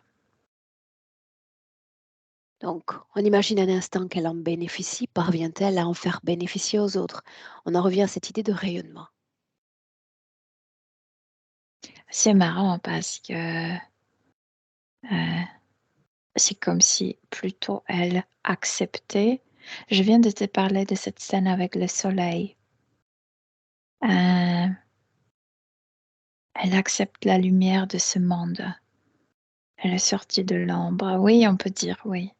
Donc, on imagine un instant qu'elle en bénéficie. Parvient-elle à en faire bénéficier aux autres? On en revient à cette idée de rayonnement. C'est marrant parce que c'est comme si plutôt elle acceptait. Je viens de te parler de cette scène avec le soleil. Euh, Elle accepte la lumière de ce monde. Elle est sortie de l'ombre. Oui, on peut dire oui.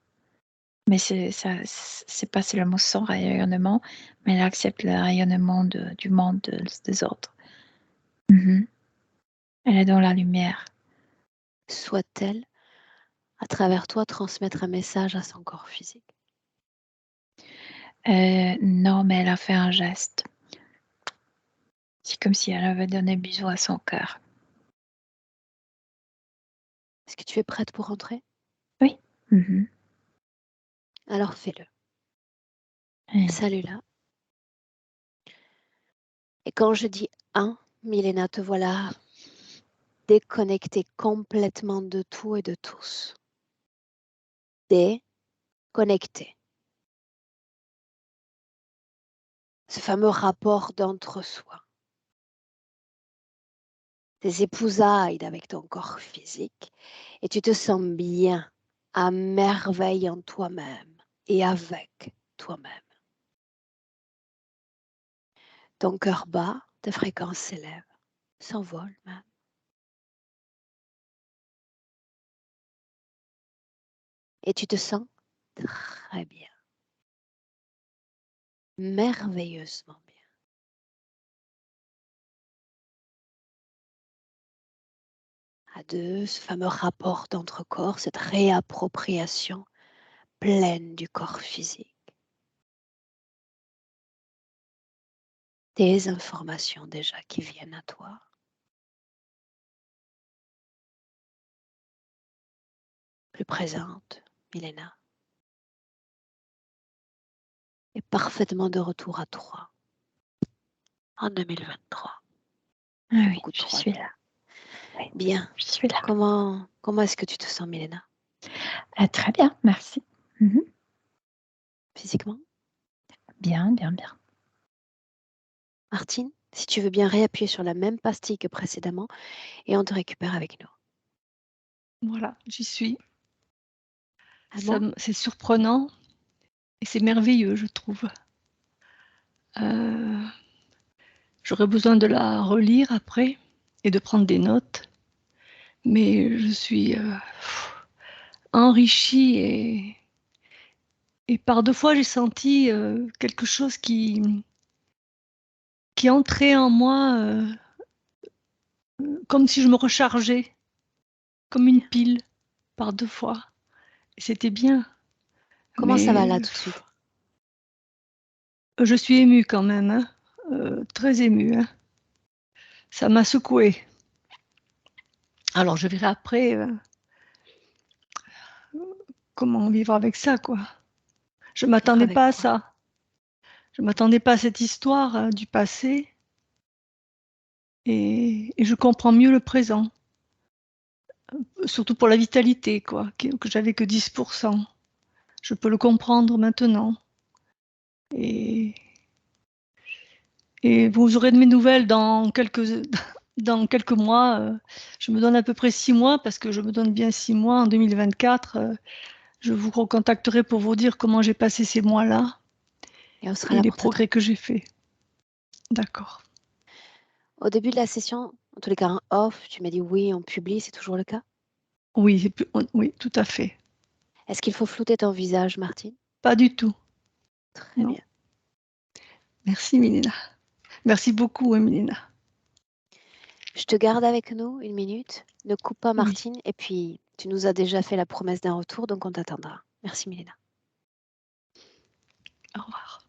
Mais c'est pas seulement son rayonnement, mais elle accepte le rayonnement du monde des autres. Mhm. Elle est dans la lumière. Soit-elle, à travers toi, transmettre un message à son corps physique? Non, mais elle a fait un geste. C'est comme si elle avait donné bisou à son cœur. Est-ce que tu es prête pour entrer? Oui. Mhm. Alors fais-le. Oui. Salue-la. Et quand je dis un, Milena, te voilà déconnectée complètement de tout et de tous. Déconnectée. Ce fameux rapport d'entre-soi. Tes épousailles avec ton corps physique et tu te sens bien, à merveille en toi-même et avec toi-même. Ton cœur bat, tes fréquences s'élèvent, s'envolent même. Et tu te sens très bien, merveilleusement bien. À deux, ce fameux rapport d'entre-corps, cette réappropriation pleine du corps physique. Des informations déjà qui viennent à toi. plus présente, Milena. Et parfaitement de retour à toi en 2023. Ah oui, Beaucoup de je trois. suis là. Oui, Bien. je suis là. Comment est-ce que tu te sens, Milena? Très bien, merci. Physiquement? Bien, bien, bien. Martine, si tu veux bien réappuyer sur la même pastille que précédemment et on te récupère avec nous. Voilà, j'y suis. À moi? C'est surprenant et c'est merveilleux, je trouve. J'aurais besoin de la relire après et de prendre des notes, mais je suis enrichie et par deux fois j'ai senti quelque chose qui entrait en moi comme si je me rechargeais, comme une pile par deux fois. Et c'était bien, Comment ça va mais là tout de suite? je suis émue quand même, hein, très émue. Hein. Ça m'a secouée. Alors je verrai après comment vivre avec ça, quoi. Je m'attendais Avec pas à quoi? ça. Je m'attendais pas à cette histoire du passé et je comprends mieux le présent, surtout pour la vitalité, quoi, que j'avais que 10%. Je peux le comprendre maintenant. Et, et vous aurez de mes nouvelles dans dans quelques mois. Je me donne à peu près 6 mois parce que je me donne bien 6 mois en 2024. Je vous recontacterai pour vous dire comment j'ai passé ces mois-là Et on sera et là les pour t'attendre. progrès que j'ai faits. D'accord. Au début de la session, en tous les cas en off, tu m'as dit oui, on publie, c'est toujours le cas? Oui, oui, tout à fait. Est-ce qu'il faut flouter ton visage, Martine? Pas du tout. Très Non. bien. Merci, Milena. Merci beaucoup, Milena. Je te garde avec nous 1 minute. Ne coupe pas, Oui. Martine. Et puis, tu nous as déjà fait la promesse d'un retour, donc on t'attendra. Merci, Milena. Au revoir.